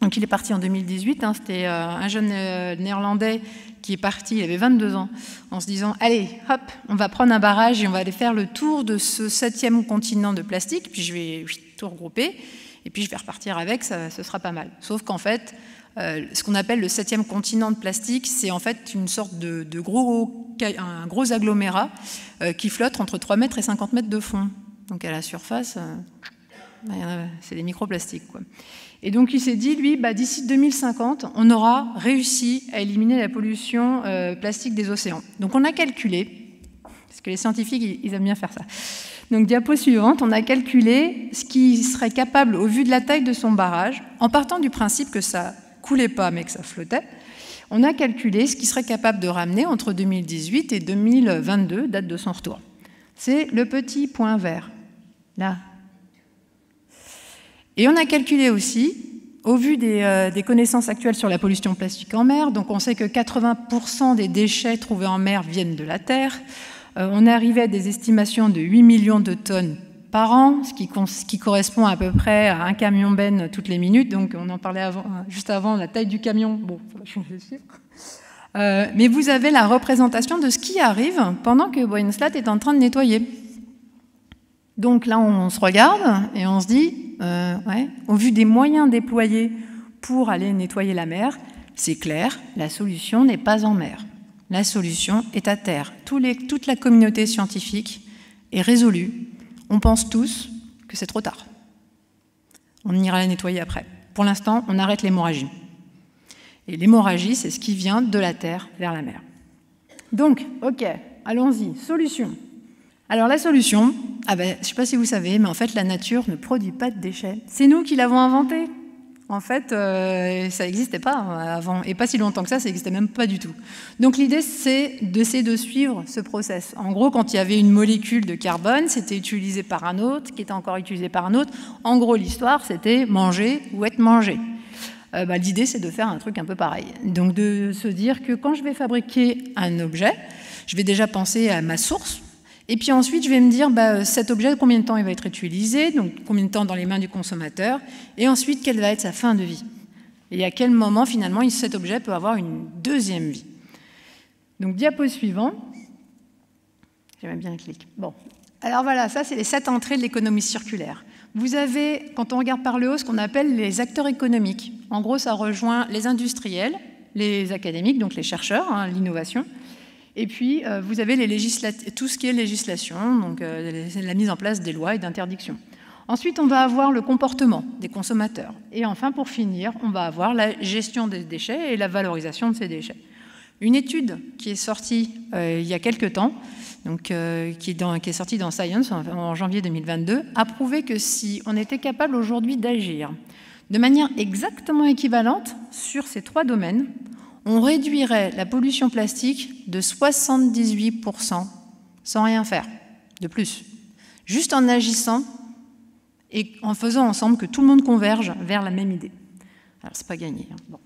donc il est parti en 2018, hein, c'était un jeune néerlandais qui est parti, il avait 22 ans, en se disant « Allez, hop, on va prendre un barrage et on va aller faire le tour de ce 7e continent de plastique, puis je vais tout regrouper. » Et puis je vais repartir avec, ce sera pas mal. Sauf qu'en fait, ce qu'on appelle le 7e continent de plastique, c'est en fait une sorte un gros agglomérat qui flotte entre 3 mètres et 50 mètres de fond. Donc à la surface, c'est des microplastiques, quoi. Et donc il s'est dit, lui, d'ici 2050, on aura réussi à éliminer la pollution plastique des océans. Donc on a calculé, parce que les scientifiques, ils aiment bien faire ça. Donc, diapo suivante, on a calculé ce qui serait capable, au vu de la taille de son barrage, en partant du principe que ça coulait pas mais que ça flottait, on a calculé ce qui serait capable de ramener entre 2018 et 2022, date de son retour. C'est le petit point vert, là. Et on a calculé aussi, au vu des connaissances actuelles sur la pollution plastique en mer, donc on sait que 80% des déchets trouvés en mer viennent de la Terre. On est arrivé à des estimations de 8 millions de tonnes par an, ce qui correspond à peu près à un camion benne toutes les minutes. Donc, on en parlait juste avant, la taille du camion. Bon, il faut changer les chiffres. Mais vous avez la représentation de ce qui arrive pendant que Boyenslat est en train de nettoyer. Donc là, on se regarde et on se dit, ouais, au vu des moyens déployés pour aller nettoyer la mer, c'est clair, la solution n'est pas en mer. La solution est à terre. Toute la communauté scientifique est résolue. On pense tous que c'est trop tard. On ira la nettoyer après. Pour l'instant, on arrête l'hémorragie. Et l'hémorragie, c'est ce qui vient de la terre vers la mer. Donc, ok, allons-y. Solution. Alors la solution, je ne sais pas si vous savez, mais en fait, la nature ne produit pas de déchets. C'est nous qui l'avons inventé. En fait, ça n'existait pas avant, et pas si longtemps que ça n'existait même pas du tout. Donc l'idée, c'est d'essayer de suivre ce process. En gros, quand il y avait une molécule de carbone, c'était utilisé par un autre, qui était encore utilisé par un autre. En gros, l'histoire, c'était manger ou être mangé. L'idée, c'est de faire un truc un peu pareil. Donc de se dire que quand je vais fabriquer un objet, je vais déjà penser à ma source. Et puis ensuite, je vais me dire, cet objet, combien de temps il va être utilisé, donc combien de temps dans les mains du consommateur, et ensuite, quelle va être sa fin de vie. Et à quel moment, finalement, cet objet peut avoir une deuxième vie. Donc, diapo suivant. J'aime bien le clic. Bon. Alors voilà, ça, c'est les 7 entrées de l'économie circulaire. Vous avez, quand on regarde par le haut, ce qu'on appelle les acteurs économiques. En gros, ça rejoint les industriels, les académiques, donc les chercheurs, hein, l'innovation. Et puis, vous avez tout ce qui est législation, donc la mise en place des lois et d'interdictions. Ensuite, on va avoir le comportement des consommateurs. Et enfin, pour finir, on va avoir la gestion des déchets et la valorisation de ces déchets. Une étude qui est sortie il y a quelques temps, donc, qui est sortie dans Science en janvier 2022, a prouvé que si on était capable aujourd'hui d'agir de manière exactement équivalente sur ces 3 domaines, on réduirait la pollution plastique de 78% sans rien faire de plus. Juste en agissant et en faisant ensemble que tout le monde converge vers la même idée. Alors, c'est pas gagné. Hein. Bon.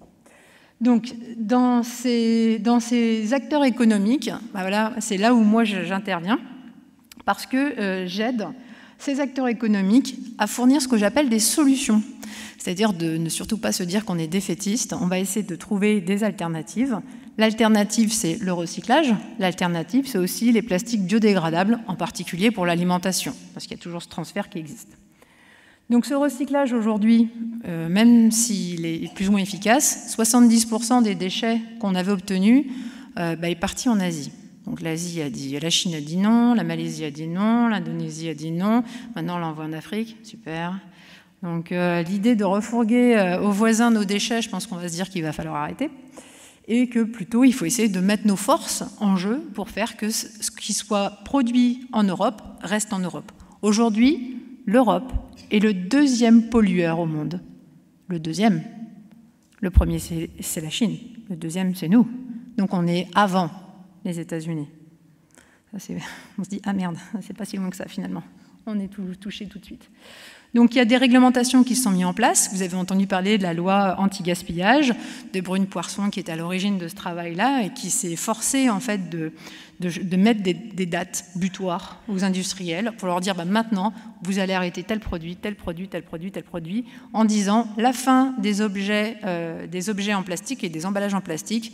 Donc, dans ces acteurs économiques, voilà, c'est là où moi j'interviens, parce que j'aide ces acteurs économiques à fournir ce que j'appelle des solutions. C'est-à-dire de ne surtout pas se dire qu'on est défaitiste, on va essayer de trouver des alternatives. L'alternative, c'est le recyclage. L'alternative, c'est aussi les plastiques biodégradables, en particulier pour l'alimentation, parce qu'il y a toujours ce transfert qui existe. Donc ce recyclage aujourd'hui, même s'il est plus ou moins efficace, 70% des déchets qu'on avait obtenus est parti en Asie. Donc l'Asie a dit, la Chine a dit non, la Malaisie a dit non, l'Indonésie a dit non, maintenant on l'envoie en Afrique, super. Donc l'idée de refourguer aux voisins nos déchets, je pense qu'on va se dire qu'il va falloir arrêter. et que plutôt il faut essayer de mettre nos forces en jeu pour faire que ce qui soit produit en Europe reste en Europe. Aujourd'hui, l'Europe est le 2e pollueur au monde. Le 2e. Le premier, c'est la Chine. Le 2e, c'est nous. Donc on est avant les États-Unis. On se dit, ah merde, c'est pas si loin que ça finalement. On est touché tout de suite. Donc il y a des réglementations qui se sont mises en place. Vous avez entendu parler de la loi anti-gaspillage de Brune Poirson qui est à l'origine de ce travail-là et qui s'est forcée en fait de mettre des dates butoirs aux industriels pour leur dire maintenant vous allez arrêter tel produit, tel produit, tel produit, tel produit, en disant la fin des objets en plastique et des emballages en plastique,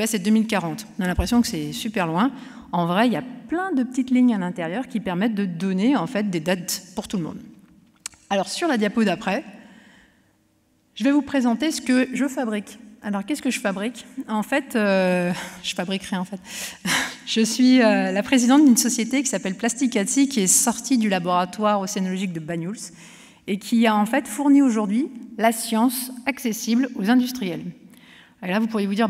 c'est 2040. On a l'impression que c'est super loin. En vrai, il y a plein de petites lignes à l'intérieur qui permettent de donner en fait des dates pour tout le monde. Alors, sur la diapo d'après, je vais vous présenter ce que je fabrique. Alors, qu'est-ce que je fabrique? En fait, je fabrique rien, en fait. Je suis la présidente d'une société qui s'appelle Plasticati, qui est sortie du laboratoire océanologique de Banyuls et qui a en fait fourni aujourd'hui la science accessible aux industriels. Et là, vous pourriez vous dire,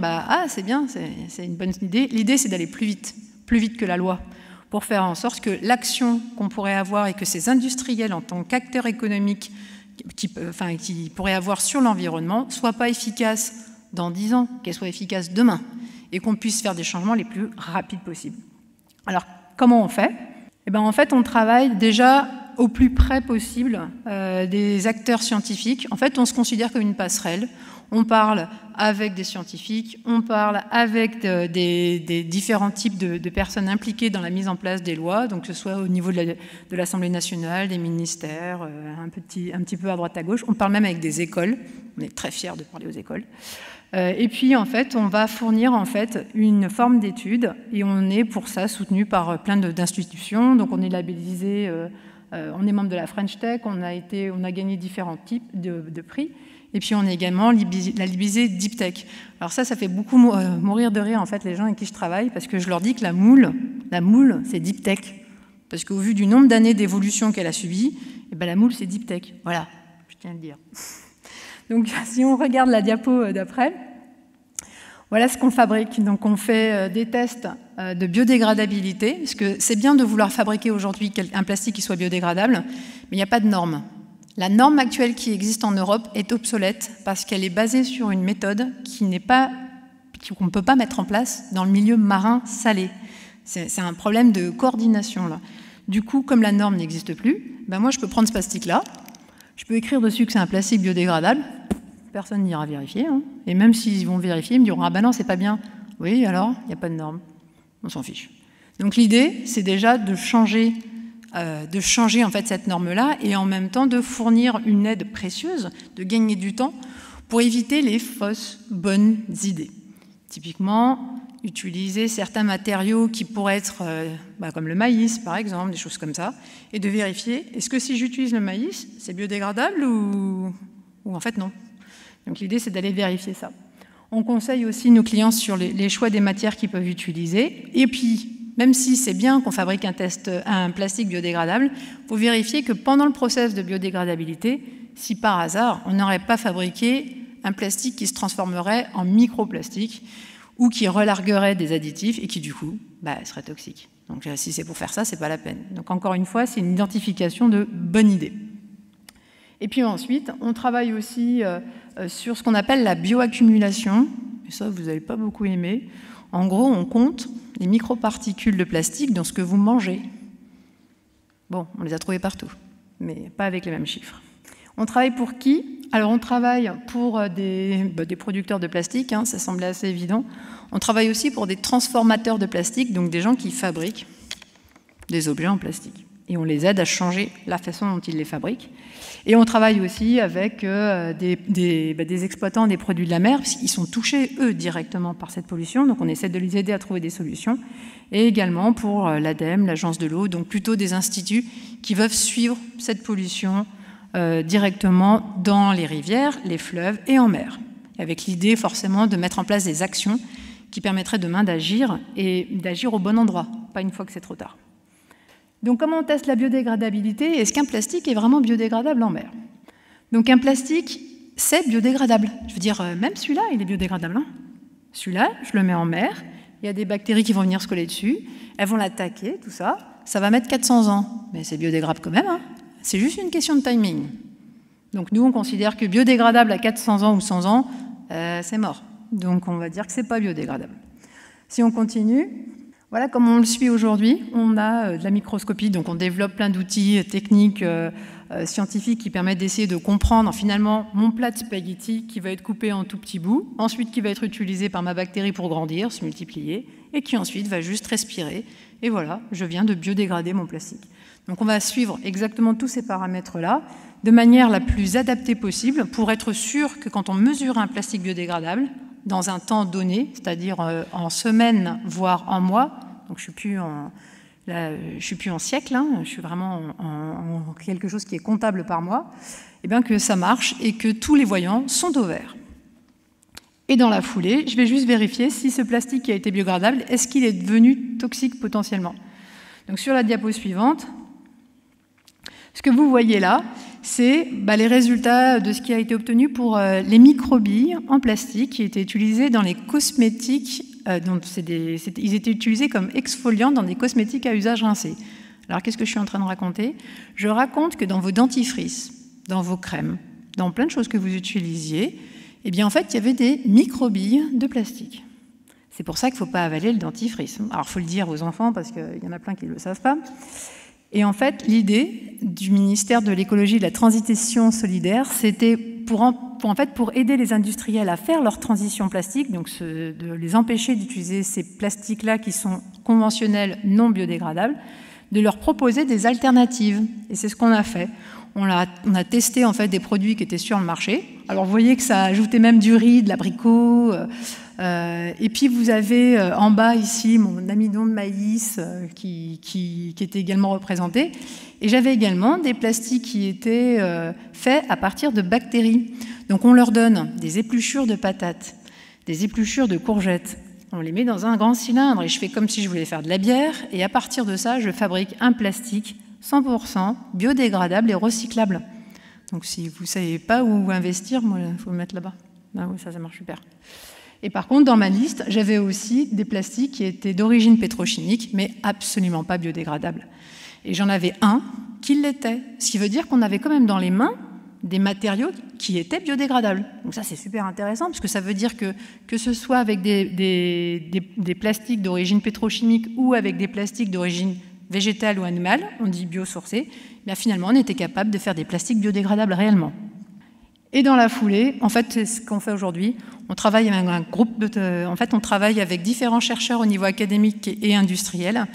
c'est bien, c'est une bonne idée. L'idée, c'est d'aller plus vite que la loi, pour faire en sorte que l'action qu'on pourrait avoir et que ces industriels en tant qu'acteurs économiques qui pourraient avoir sur l'environnement ne soit pas efficace dans 10 ans, qu'elle soit efficace demain et qu'on puisse faire des changements les plus rapides possibles. Alors, comment on fait? En fait, on travaille déjà au plus près possible des acteurs scientifiques. En fait, on se considère comme une passerelle. On parle avec des scientifiques, on parle avec des différents types de personnes impliquées dans la mise en place des lois, donc que ce soit au niveau de l'Assemblée nationale, des ministères, un petit peu à droite à gauche. On parle même avec des écoles. On est très fiers de parler aux écoles. Et puis, en fait, on va fournir en fait une forme d'étude et on est pour ça soutenu par plein d'institutions. Donc, on est labellisé, on est membre de la French Tech, on a gagné différents types de prix. Et puis, on est également labellisé Deep Tech. Alors ça fait beaucoup mourir de rire, en fait, les gens avec qui je travaille, parce que je leur dis que la moule, c'est Deep Tech. Parce qu'au vu du nombre d'années d'évolution qu'elle a subi, la moule, c'est Deep Tech. Voilà, je tiens à le dire. Donc, si on regarde la diapo d'après, voilà ce qu'on fabrique. Donc, on fait des tests de biodégradabilité, parce que c'est bien de vouloir fabriquer aujourd'hui un plastique qui soit biodégradable, mais il n'y a pas de norme. La norme actuelle qui existe en Europe est obsolète parce qu'elle est basée sur une méthode qu'on ne peut pas mettre en place dans le milieu marin salé. C'est un problème de coordination, là. Du coup, comme la norme n'existe plus, moi, je peux prendre ce plastique-là, je peux écrire dessus que c'est un plastique biodégradable, personne n'ira vérifier, hein. Et même s'ils vont vérifier, ils me diront « Ah ben non, c'est pas bien ». Oui, alors, il n'y a pas de norme. On s'en fiche. Donc l'idée, c'est déjà de changer en fait cette norme-là et en même temps de fournir une aide précieuse, de gagner du temps pour éviter les fausses bonnes idées. Typiquement, utiliser certains matériaux qui pourraient être comme le maïs par exemple, des choses comme ça, et de vérifier est-ce que si j'utilise le maïs, c'est biodégradable ou en fait non. Donc l'idée c'est d'aller vérifier ça. On conseille aussi nos clients sur les choix des matières qu'ils peuvent utiliser et puis même si c'est bien qu'on fabrique un plastique biodégradable, il faut vérifier que pendant le process de biodégradabilité, si par hasard, on n'aurait pas fabriqué un plastique qui se transformerait en microplastique ou qui relarguerait des additifs et qui, du coup, serait toxique. Donc, si c'est pour faire ça, c'est pas la peine. Donc, encore une fois, c'est une identification de bonne idée. Et puis ensuite, on travaille aussi sur ce qu'on appelle la bioaccumulation. Et ça, vous n'allez pas beaucoup aimer. En gros, on compte les microparticules de plastique dans ce que vous mangez. Bon, on les a trouvées partout, mais pas avec les mêmes chiffres. On travaille pour qui? Alors, on travaille pour des producteurs de plastique, hein, ça semblait assez évident. On travaille aussi pour des transformateurs de plastique, donc des gens qui fabriquent des objets en plastique. Et on les aide à changer la façon dont ils les fabriquent. Et on travaille aussi avec des exploitants des produits de la mer, parce qu'ils sont touchés, eux, directement par cette pollution. Donc on essaie de les aider à trouver des solutions. Et également pour l'ADEME, l'Agence de l'eau, donc plutôt des instituts qui peuvent suivre cette pollution directement dans les rivières, les fleuves et en mer. Avec l'idée forcément de mettre en place des actions qui permettraient demain d'agir et d'agir au bon endroit, pas une fois que c'est trop tard. Donc, comment on teste la biodégradabilité? Est-ce qu'un plastique est vraiment biodégradable en mer? Donc, un plastique, c'est biodégradable. Je veux dire, même celui-là, il est biodégradable. Hein, Celui-là, je le mets en mer, il y a des bactéries qui vont venir se coller dessus, elles vont l'attaquer, tout ça, ça va mettre 400 ans. Mais c'est biodégradable quand même, hein. C'est juste une question de timing. Donc nous, on considère que biodégradable à 400 ans ou 100 ans, c'est mort. Donc on va dire que c'est pas biodégradable. Si on continue, voilà comment on le suit aujourd'hui. On a de la microscopie, donc on développe plein d'outils techniques, scientifiques qui permettent d'essayer de comprendre finalement mon plat de spaghetti qui va être coupé en tout petits bouts, ensuite qui va être utilisé par ma bactérie pour grandir, se multiplier, et qui ensuite va juste respirer. Et voilà, je viens de biodégrader mon plastique. Donc on va suivre exactement tous ces paramètres-là de manière la plus adaptée possible pour être sûr que quand on mesure un plastique biodégradable, dans un temps donné, c'est-à-dire en semaines, voire en mois, donc je ne suis plus en siècle, hein, je suis vraiment en quelque chose qui est comptable par mois, et bien que ça marche et que tous les voyants sont au vert. Et dans la foulée, je vais juste vérifier si ce plastique qui a été biodégradable, est-ce qu'il est devenu toxique potentiellement. Donc sur la diapo suivante, ce que vous voyez là, c'est les résultats de ce qui a été obtenu pour les microbilles en plastique qui étaient utilisés dans les cosmétiques. Ils étaient utilisés comme exfoliants dans des cosmétiques à usage rincé. Alors qu'est-ce que je suis en train de raconter? Je raconte que dans vos dentifrices, dans vos crèmes, dans plein de choses que vous utilisiez, eh bien en fait il y avait des microbilles de plastique. C'est pour ça qu'il ne faut pas avaler le dentifrice. Alors il faut le dire aux enfants parce qu'il y en a plein qui ne le savent pas. Et en fait, l'idée du ministère de l'écologie et de la transition solidaire, c'était pour aider les industriels à faire leur transition plastique, donc de les empêcher d'utiliser ces plastiques-là qui sont conventionnels, non biodégradables, de leur proposer des alternatives. Et c'est ce qu'on a fait. On a testé en fait des produits qui étaient sur le marché. Alors vous voyez que ça ajoutait même du riz, de l'abricot. Et puis vous avez en bas ici mon amidon de maïs qui était également représenté. Et j'avais également des plastiques qui étaient faits à partir de bactéries. Donc on leur donne des épluchures de patates, des épluchures de courgettes. On les met dans un grand cylindre et je fais comme si je voulais faire de la bière. Et à partir de ça, je fabrique un plastique 100% biodégradable et recyclable. Donc si vous ne savez pas où investir, il faut le mettre là-bas. Ah oui, ça marche super. Et par contre, dans ma liste, j'avais aussi des plastiques qui étaient d'origine pétrochimique, mais absolument pas biodégradables. Et j'en avais un qui l'était. Ce qui veut dire qu'on avait quand même dans les mains des matériaux qui étaient biodégradables. Donc ça, c'est super intéressant, parce que ça veut dire que ce soit avec des plastiques d'origine pétrochimique ou avec des plastiques d'origine végétale ou animale, on dit biosourcé, bien finalement, on était capable de faire des plastiques biodégradables réellement. Et dans la foulée, en fait, c'est ce qu'on fait aujourd'hui. On travaille avec un groupe on travaille avec différents chercheurs au niveau académique et industriel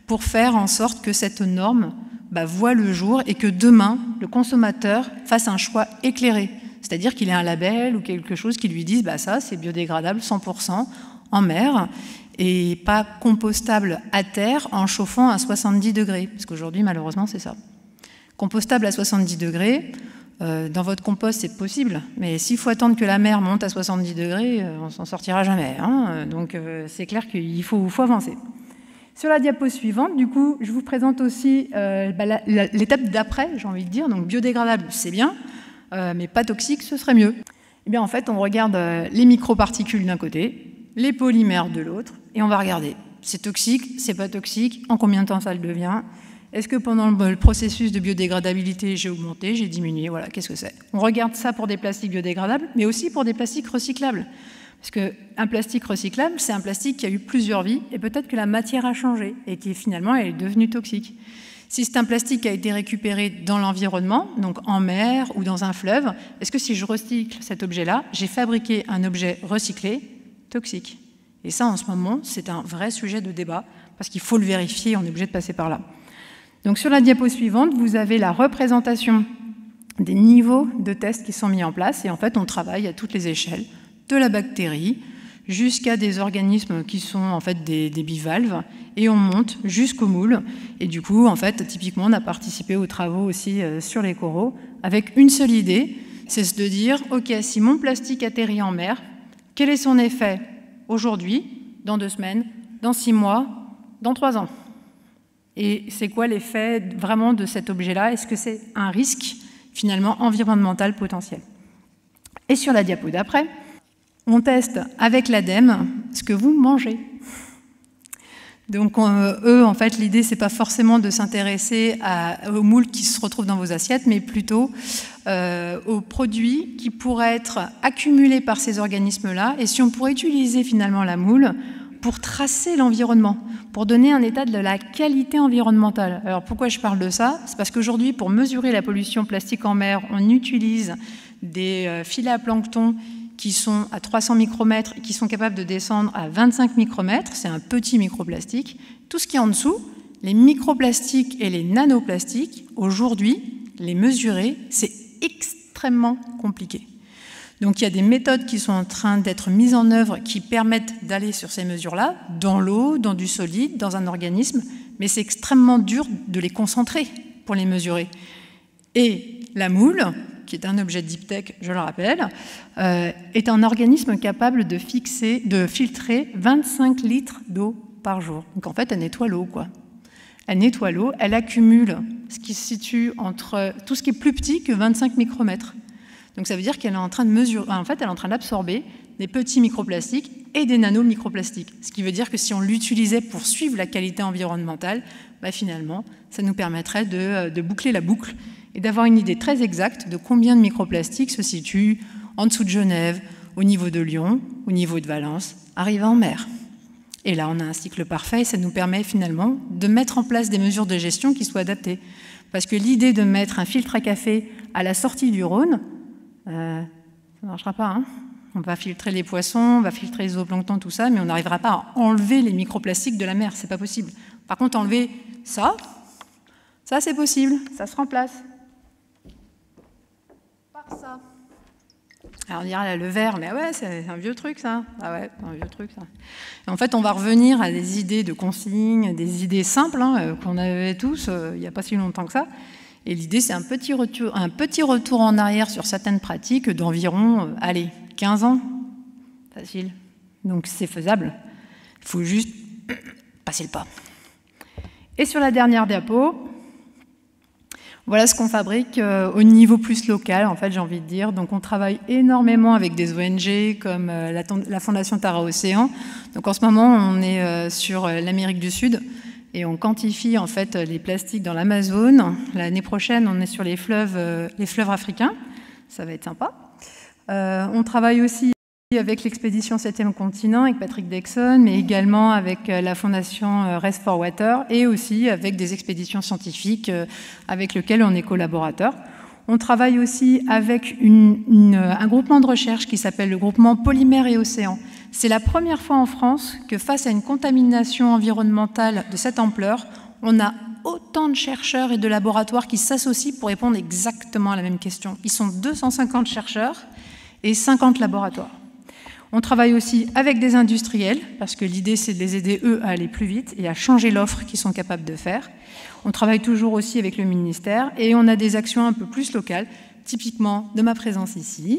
pour faire en sorte que cette norme voit le jour et que demain, le consommateur fasse un choix éclairé. C'est-à-dire qu'il ait un label ou quelque chose qui lui dise ça, c'est biodégradable 100% en mer et pas compostable à terre en chauffant à 70 degrés. Parce qu'aujourd'hui, malheureusement, c'est ça. Compostable à 70 degrés, dans votre compost, c'est possible, mais s'il faut attendre que la mer monte à 70 degrés, on s'en sortira jamais. Hein. Donc c'est clair qu'il faut avancer. Sur la diapo suivante, du coup, je vous présente aussi l'étape d'après, j'ai envie de dire. Donc biodégradable, c'est bien, mais pas toxique, ce serait mieux. Eh bien, en fait, on regarde les microparticules d'un côté, les polymères de l'autre, et on va regarder. C'est toxique, c'est pas toxique, en combien de temps ça le devient? Est-ce que pendant le processus de biodégradabilité, j'ai augmenté, j'ai diminué? Voilà, qu'est-ce que c'est? On regarde ça pour des plastiques biodégradables, mais aussi pour des plastiques recyclables. Parce qu'un plastique recyclable, c'est un plastique qui a eu plusieurs vies, et peut-être que la matière a changé, et qui finalement est devenue toxique. Si c'est un plastique qui a été récupéré dans l'environnement, donc en mer ou dans un fleuve, est-ce que si je recycle cet objet-là, j'ai fabriqué un objet recyclé toxique? Et ça, en ce moment, c'est un vrai sujet de débat, parce qu'il faut le vérifier, on est obligé de passer par là. Donc sur la diapo suivante, vous avez la représentation des niveaux de tests qui sont mis en place. Et en fait, on travaille à toutes les échelles, de la bactérie jusqu'à des organismes qui sont en fait des bivalves. Et on monte jusqu'au moule. Et du coup, en fait, typiquement, on a participé aux travaux aussi sur les coraux avec une seule idée, c'est de dire, OK, si mon plastique atterrit en mer, quel est son effet aujourd'hui, dans 2 semaines, dans 6 mois, dans 3 ans? Et c'est quoi l'effet vraiment de cet objet-là? Est-ce que c'est un risque, finalement, environnemental potentiel? Et sur la diapo d'après, On teste avec l'ADEME ce que vous mangez. Donc eux, en fait, l'idée, c'est pas forcément de s'intéresser aux moules qui se retrouvent dans vos assiettes, mais plutôt aux produits qui pourraient être accumulés par ces organismes-là, et si on pourrait utiliser finalement la moule pour tracer l'environnement, pour donner un état de la qualité environnementale. Alors pourquoi je parle de ça? C'est parce qu'aujourd'hui, pour mesurer la pollution plastique en mer, on utilise des filets à plancton qui sont à 300 micromètres et qui sont capables de descendre à 25 micromètres, c'est un petit microplastique. Tout ce qui est en dessous, les microplastiques et les nanoplastiques, aujourd'hui, les mesurer, c'est extrêmement compliqué. Donc il y a des méthodes qui sont en train d'être mises en œuvre qui permettent d'aller sur ces mesures-là, dans l'eau, dans du solide, dans un organisme, mais c'est extrêmement dur de les concentrer pour les mesurer. Et la moule, qui est un objet deep tech, je le rappelle, est un organisme capable de filtrer 25 litres d'eau par jour. Donc en fait, elle nettoie l'eau, quoi. Elle nettoie l'eau, elle accumule ce qui se situe entre tout ce qui est plus petit que 25 micromètres. Donc ça veut dire qu'elle est en train de mesurer, en fait, elle est en train d'absorber des petits microplastiques et des nanomicroplastiques. Ce qui veut dire que si on l'utilisait pour suivre la qualité environnementale, bah finalement, ça nous permettrait de boucler la boucle et d'avoir une idée très exacte de combien de microplastiques se situent en dessous de Genève, au niveau de Lyon, au niveau de Valence, arrivant en mer. Et là, on a un cycle parfait et ça nous permet finalement de mettre en place des mesures de gestion qui soient adaptées. Parce que l'idée de mettre un filtre à café à la sortie du Rhône, ça ne marchera pas, hein. On va filtrer les poissons, on va filtrer les zooplanctons, tout ça, mais on n'arrivera pas à enlever les microplastiques de la mer, c'est pas possible. Par contre, enlever ça c'est possible, ça se remplace. Ça. Alors on dira là, le verre, mais ouais, c'est un vieux truc ça. Ah ouais, c'est un vieux truc ça. Et en fait, on va revenir à des idées de consignes, des idées simples hein, qu'on avait tous il n'y a pas si longtemps que ça. Et l'idée, c'est un petit retour en arrière sur certaines pratiques d'environ, 15 ans. Facile. Donc c'est faisable. Il faut juste passer le pas. Et sur la dernière diapo, voilà ce qu'on fabrique au niveau plus local, en fait, j'ai envie de dire. Donc, on travaille énormément avec des ONG comme la Fondation Tara Océan. Donc, en ce moment, on est sur l'Amérique du Sud et on quantifie en fait les plastiques dans l'Amazone. L'année prochaine, on est sur les fleuves africains. Ça va être sympa. On travaille aussi avec l'expédition 7e continent, avec Patrick Dexon, mais également avec la fondation Race for Water et aussi avec des expéditions scientifiques avec lesquelles on est collaborateur. On travaille aussi avec un groupement de recherche qui s'appelle le groupement Polymères et Océans. C'est la première fois en France que face à une contamination environnementale de cette ampleur, on a autant de chercheurs et de laboratoires qui s'associent pour répondre exactement à la même question. Ils sont 250 chercheurs et 50 laboratoires. On travaille aussi avec des industriels, parce que l'idée, c'est de les aider, eux, à aller plus vite et à changer l'offre qu'ils sont capables de faire. On travaille toujours aussi avec le ministère et on a des actions un peu plus locales, typiquement de ma présence ici,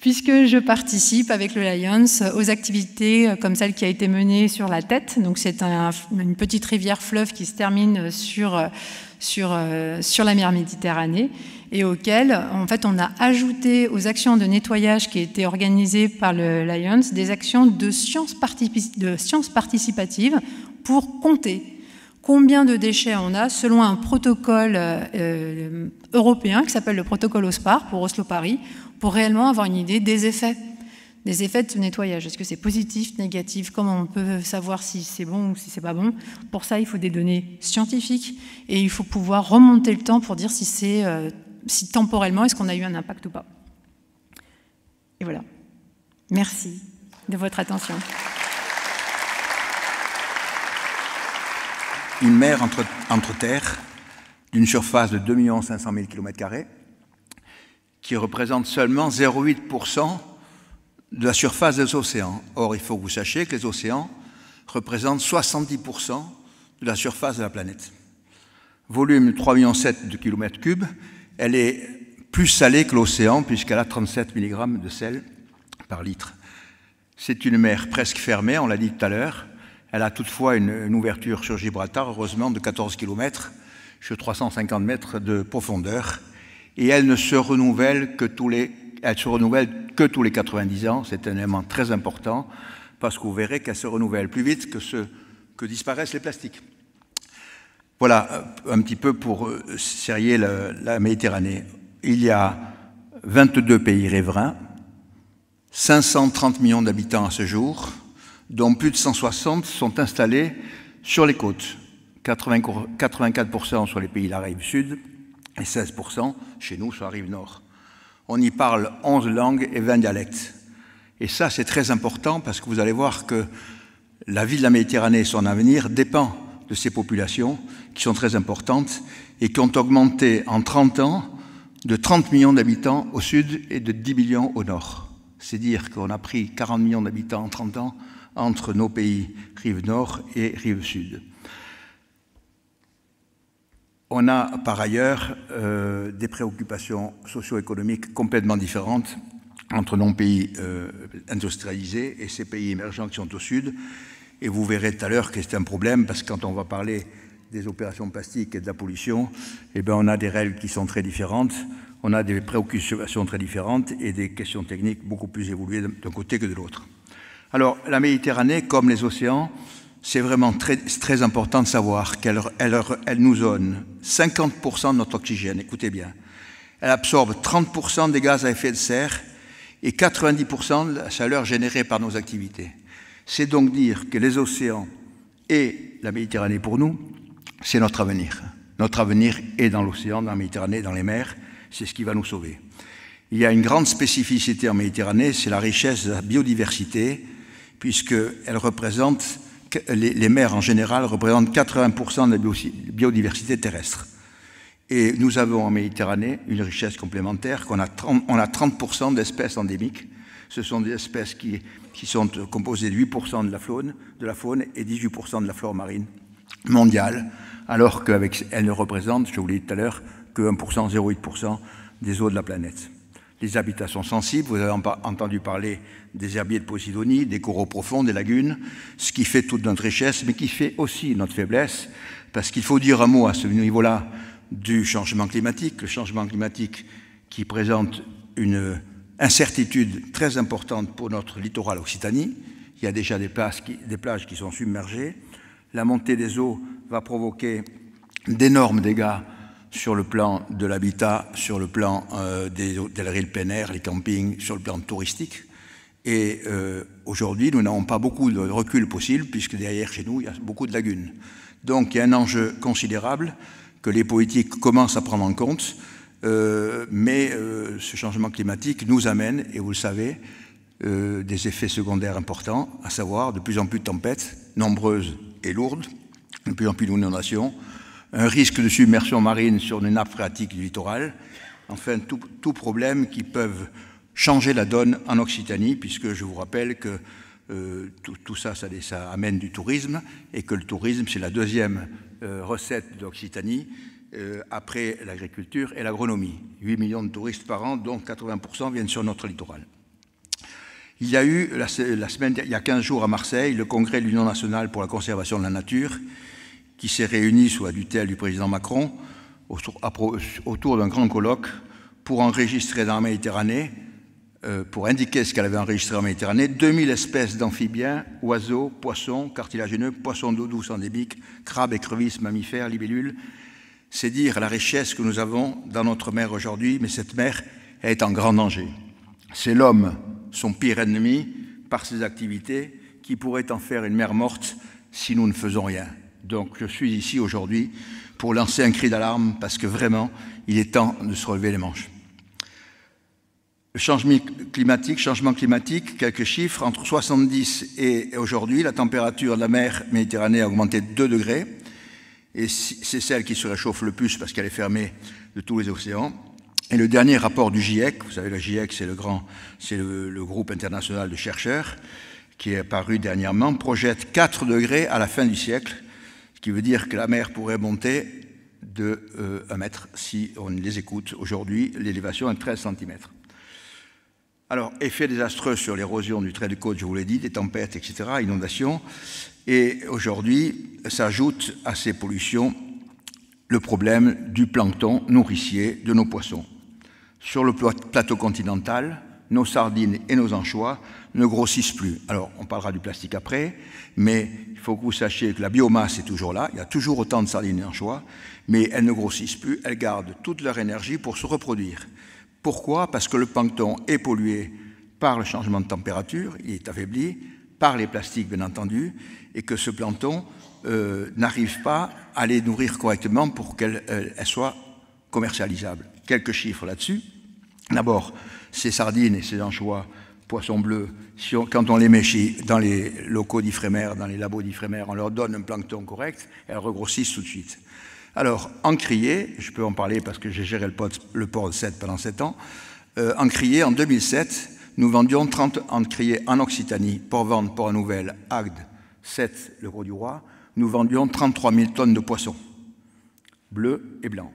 puisque je participe avec le Lions aux activités comme celle qui a été menée sur la Tête. Donc, c'est une petite rivière-fleuve qui se termine sur la mer Méditerranée et auquel, en fait, on a ajouté aux actions de nettoyage qui étaient organisées par le Lions des actions de sciences participatives pour compter combien de déchets on a selon un protocole européen qui s'appelle le protocole OSPAR pour Oslo-Paris, pour réellement avoir une idée des effets de nettoyage. Est-ce que c'est positif, négatif? Comment on peut savoir si c'est bon ou si c'est pas bon? Pour ça, il faut des données scientifiques et il faut pouvoir remonter le temps pour dire si temporellement, est-ce qu'on a eu un impact ou pas. Et voilà. Merci de votre attention. Une mer entre terres d'une surface de 2 500 000 km² qui représente seulement 0,8% de la surface des océans. Or, il faut que vous sachiez que les océans représentent 70% de la surface de la planète. Volume 3,7 millions de kilomètres cubes, elle est plus salée que l'océan puisqu'elle a 37 mg de sel par litre. C'est une mer presque fermée, on l'a dit tout à l'heure. Elle a toutefois une ouverture sur Gibraltar, heureusement, de 14 km sur 350 mètres de profondeur. Et elle ne se renouvelle que tous les elle se renouvelle que tous les 90 ans. C'est un élément très important parce que vous verrez qu'elle se renouvelle plus vite que disparaissent les plastiques. Voilà un petit peu pour serrer la Méditerranée. Il y a 22 pays riverains, 530 millions d'habitants à ce jour, dont plus de 160 sont installés sur les côtes. 84% sur les pays de la rive sud et 16% chez nous sur la rive nord. On y parle 11 langues et 20 dialectes. Et ça, c'est très important parce que vous allez voir que la vie de la Méditerranée et son avenir dépend de ces populations qui sont très importantes et qui ont augmenté en 30 ans de 30 millions d'habitants au sud et de 10 millions au nord. C'est dire qu'on a pris 40 millions d'habitants en 30 ans entre nos pays rive nord et rive sud. On a par ailleurs des préoccupations socio-économiques complètement différentes entre nos pays industrialisés et ces pays émergents qui sont au sud. Et vous verrez tout à l'heure que c'est un problème parce que quand on va parler des opérations plastiques et de la pollution, eh bien on a des règles qui sont très différentes, on a des préoccupations très différentes et des questions techniques beaucoup plus évoluées d'un côté que de l'autre. Alors la Méditerranée, comme les océans, c'est vraiment très important de savoir qu'elle nous donne 50% de notre oxygène, écoutez bien. Elle absorbe 30% des gaz à effet de serre et 90% de la chaleur générée par nos activités. C'est donc dire que les océans et la Méditerranée pour nous, c'est notre avenir. Notre avenir est dans l'océan, dans la Méditerranée, dans les mers, c'est ce qui va nous sauver. Il y a une grande spécificité en Méditerranée, c'est la richesse de la biodiversité, puisqu'elle représente, les mers en général représentent 80% de la biodiversité terrestre. Et nous avons en Méditerranée une richesse complémentaire, on a 30% d'espèces endémiques. Ce sont des espèces qui sont composées de 8% de la faune et 18% de la flore marine mondiale, alors qu'elles ne représentent, je vous l'ai dit tout à l'heure, que 1%, 0,8% des eaux de la planète. Les habitations sensibles, vous avez entendu parler des herbiers de Posidonie, des coraux profonds, des lagunes, ce qui fait toute notre richesse, mais qui fait aussi notre faiblesse, parce qu'il faut dire un mot à ce niveau-là du changement climatique. Le changement climatique qui présente une incertitude très importante pour notre littoral Occitanie. Il y a déjà des plages qui sont submergées. La montée des eaux va provoquer d'énormes dégâts sur le plan de l'habitat, sur le plan des hôtelleries de plein air, les campings, sur le plan touristique. Et aujourd'hui, nous n'avons pas beaucoup de recul possible, puisque derrière chez nous, il y a beaucoup de lagunes. Donc il y a un enjeu considérable que les politiques commencent à prendre en compte, mais ce changement climatique nous amène, et vous le savez, des effets secondaires importants, à savoir de plus en plus de tempêtes, nombreuses et lourdes, de plus en plus d'inondations, un risque de submersion marine sur les nappes phréatiques du littoral, enfin tout problème qui peuvent changer la donne en Occitanie, puisque je vous rappelle que tout ça amène du tourisme, et que le tourisme, c'est la deuxième recette de l'Occitanie, après l'agriculture et l'agronomie. 8 millions de touristes par an, dont 80% viennent sur notre littoral. Il y a eu, il y a 15 jours à Marseille, le congrès de l'Union nationale pour la conservation de la nature, qui s'est réuni sous la tutelle du président Macron, autour d'un grand colloque, pour enregistrer dans la Méditerranée, pour indiquer ce qu'elle avait enregistré en Méditerranée, 2000 espèces d'amphibiens, oiseaux, poissons, cartilagineux, poissons d'eau douce endémiques, crabes, écrevisses, mammifères, libellules. C'est dire la richesse que nous avons dans notre mer aujourd'hui, mais cette mer est en grand danger. C'est l'homme, son pire ennemi, par ses activités, qui pourrait en faire une mer morte si nous ne faisons rien. Donc je suis ici aujourd'hui pour lancer un cri d'alarme, parce que vraiment, il est temps de se relever les manches. Le changement climatique, quelques chiffres, entre 70 et aujourd'hui, la température de la mer Méditerranée a augmenté de 2 degrés, et c'est celle qui se réchauffe le plus parce qu'elle est fermée de tous les océans. Et le dernier rapport du GIEC, vous savez, le GIEC, c'est le groupe international de chercheurs, qui est apparu dernièrement, projette 4 degrés à la fin du siècle, ce qui veut dire que la mer pourrait monter de 1 mètre si on les écoute. Aujourd'hui, l'élévation est de 13 cm. Alors, effet désastreux sur l'érosion du trait de côte, je vous l'ai dit, des tempêtes, etc., inondations. Et aujourd'hui, s'ajoute à ces pollutions le problème du plancton nourricier de nos poissons. Sur le plateau continental, nos sardines et nos anchois ne grossissent plus. Alors, on parlera du plastique après, mais il faut que vous sachiez que la biomasse est toujours là, il y a toujours autant de sardines et d'anchois, mais elles ne grossissent plus, elles gardent toute leur énergie pour se reproduire. Pourquoi? Parce que le plancton est pollué par le changement de température, il est affaibli, par les plastiques bien entendu, et que ce plancton n'arrive pas à les nourrir correctement pour qu'elles soient commercialisables. Quelques chiffres là-dessus. D'abord, ces sardines et ces anchois, poissons bleus, quand on les met dans les locaux d'Ifremer, dans les labos d'Ifremer, on leur donne un plancton correct, elles regrossissent tout de suite. Alors, encrier, je peux en parler parce que j'ai géré le port de Sète pendant 7 ans, encrier, en 2007, nous vendions 30 encriers en Occitanie, Port-Vente, Port-Nouvelle, Agde, Sète, le Gros du Roi, nous vendions 33 000 tonnes de poissons, bleus et blancs,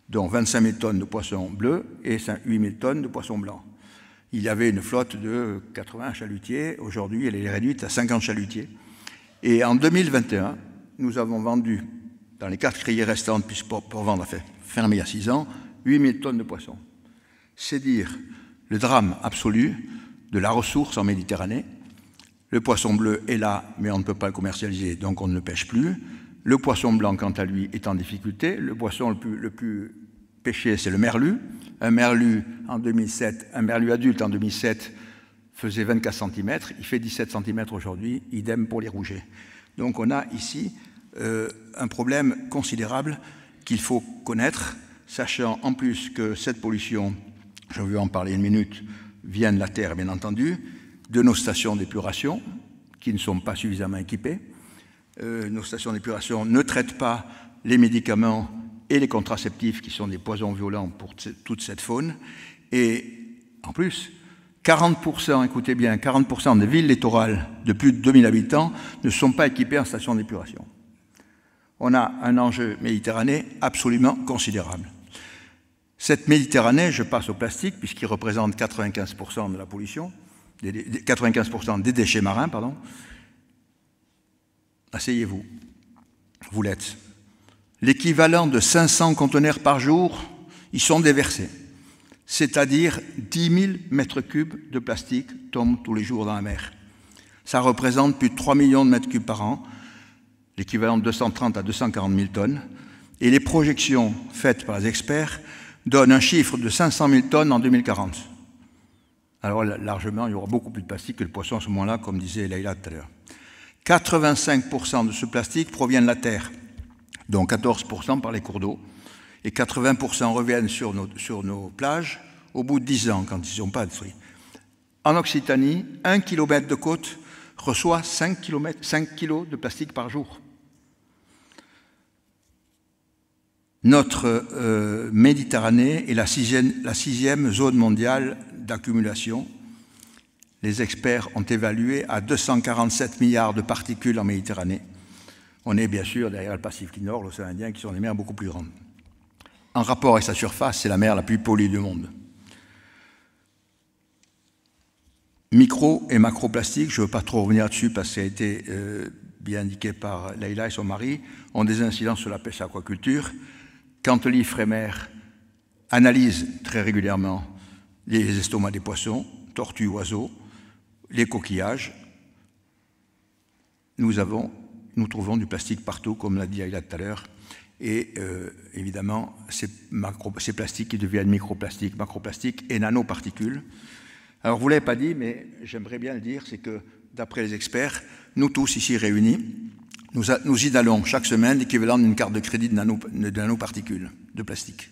dont 25 000 tonnes de poissons bleus et 8 000 tonnes de poissons blancs. Il y avait une flotte de 80 chalutiers, aujourd'hui elle est réduite à 50 chalutiers. Et en 2021, nous avons vendu, dans les 4 criées restantes, puisque Port-Vente a fait fermer il y a 6 ans, 8 000 tonnes de poissons. C'est dire le drame absolu de la ressource en Méditerranée. Le poisson bleu est là, mais on ne peut pas le commercialiser, donc on ne le pêche plus. Le poisson blanc, quant à lui, est en difficulté. Le poisson le plus pêché, c'est le merlu. Un merlu en 2007, un merlu adulte en 2007 faisait 24 cm, il fait 17 cm aujourd'hui, idem pour les rougets. Donc on a ici un problème considérable qu'il faut connaître, sachant en plus que cette pollution, je vais en parler une minute, vient de la terre, bien entendu, de nos stations d'épuration, qui ne sont pas suffisamment équipées. Nos stations d'épuration ne traitent pas les médicaments et les contraceptifs, qui sont des poisons violents pour toute cette faune. Et en plus, 40%, écoutez bien, 40% des villes littorales de plus de 2000 habitants ne sont pas équipées en stations d'épuration. On a un enjeu Méditerranée absolument considérable. Cette Méditerranée, je passe au plastique, puisqu'il représente 95% de la pollution, 95% des déchets marins, pardon. Asseyez-vous, vous l'êtes. L'équivalent de 500 conteneurs par jour y sont déversés, c'est-à-dire 10 000 mètres cubes de plastique tombent tous les jours dans la mer. Ça représente plus de 3 millions de mètres cubes par an, l'équivalent de 230 à 240 000 tonnes, et les projections faites par les experts donnent un chiffre de 500 000 tonnes en 2040. Alors largement, il y aura beaucoup plus de plastique que le poisson à ce moment-là, comme disait Leïla tout à l'heure. 85% de ce plastique provient de la terre, dont 14% par les cours d'eau, et 80% reviennent sur nos plages au bout de 10 ans, quand ils ne sont pas détruits. En Occitanie, 1 km de côte reçoit 5 kg de plastique par jour. Notre Méditerranée est la sixième zone mondiale d'accumulation. Les experts ont évalué à 247 milliards de particules en Méditerranée. On est bien sûr derrière le Pacifique Nord, l'océan Indien, qui sont des mers beaucoup plus grandes. En rapport avec sa surface, c'est la mer la plus polluée du monde. Micro et macroplastique, je ne veux pas trop revenir là-dessus parce que ça a été bien indiqué par Leïla et son mari, ont des incidences sur la pêche et l'aquaculture. Quand l'Ifremer analyse très régulièrement les estomacs des poissons, tortues, oiseaux, les coquillages, nous trouvons du plastique partout, comme l'a dit Leïla tout à l'heure, et évidemment, ces plastiques qui deviennent microplastiques, macroplastiques et nanoparticules. Alors, vous ne l'avez pas dit, mais j'aimerais bien le dire, c'est que, d'après les experts, nous tous ici réunis, nous inhalons chaque semaine l'équivalent d'une carte de crédit de nanoparticules de plastique.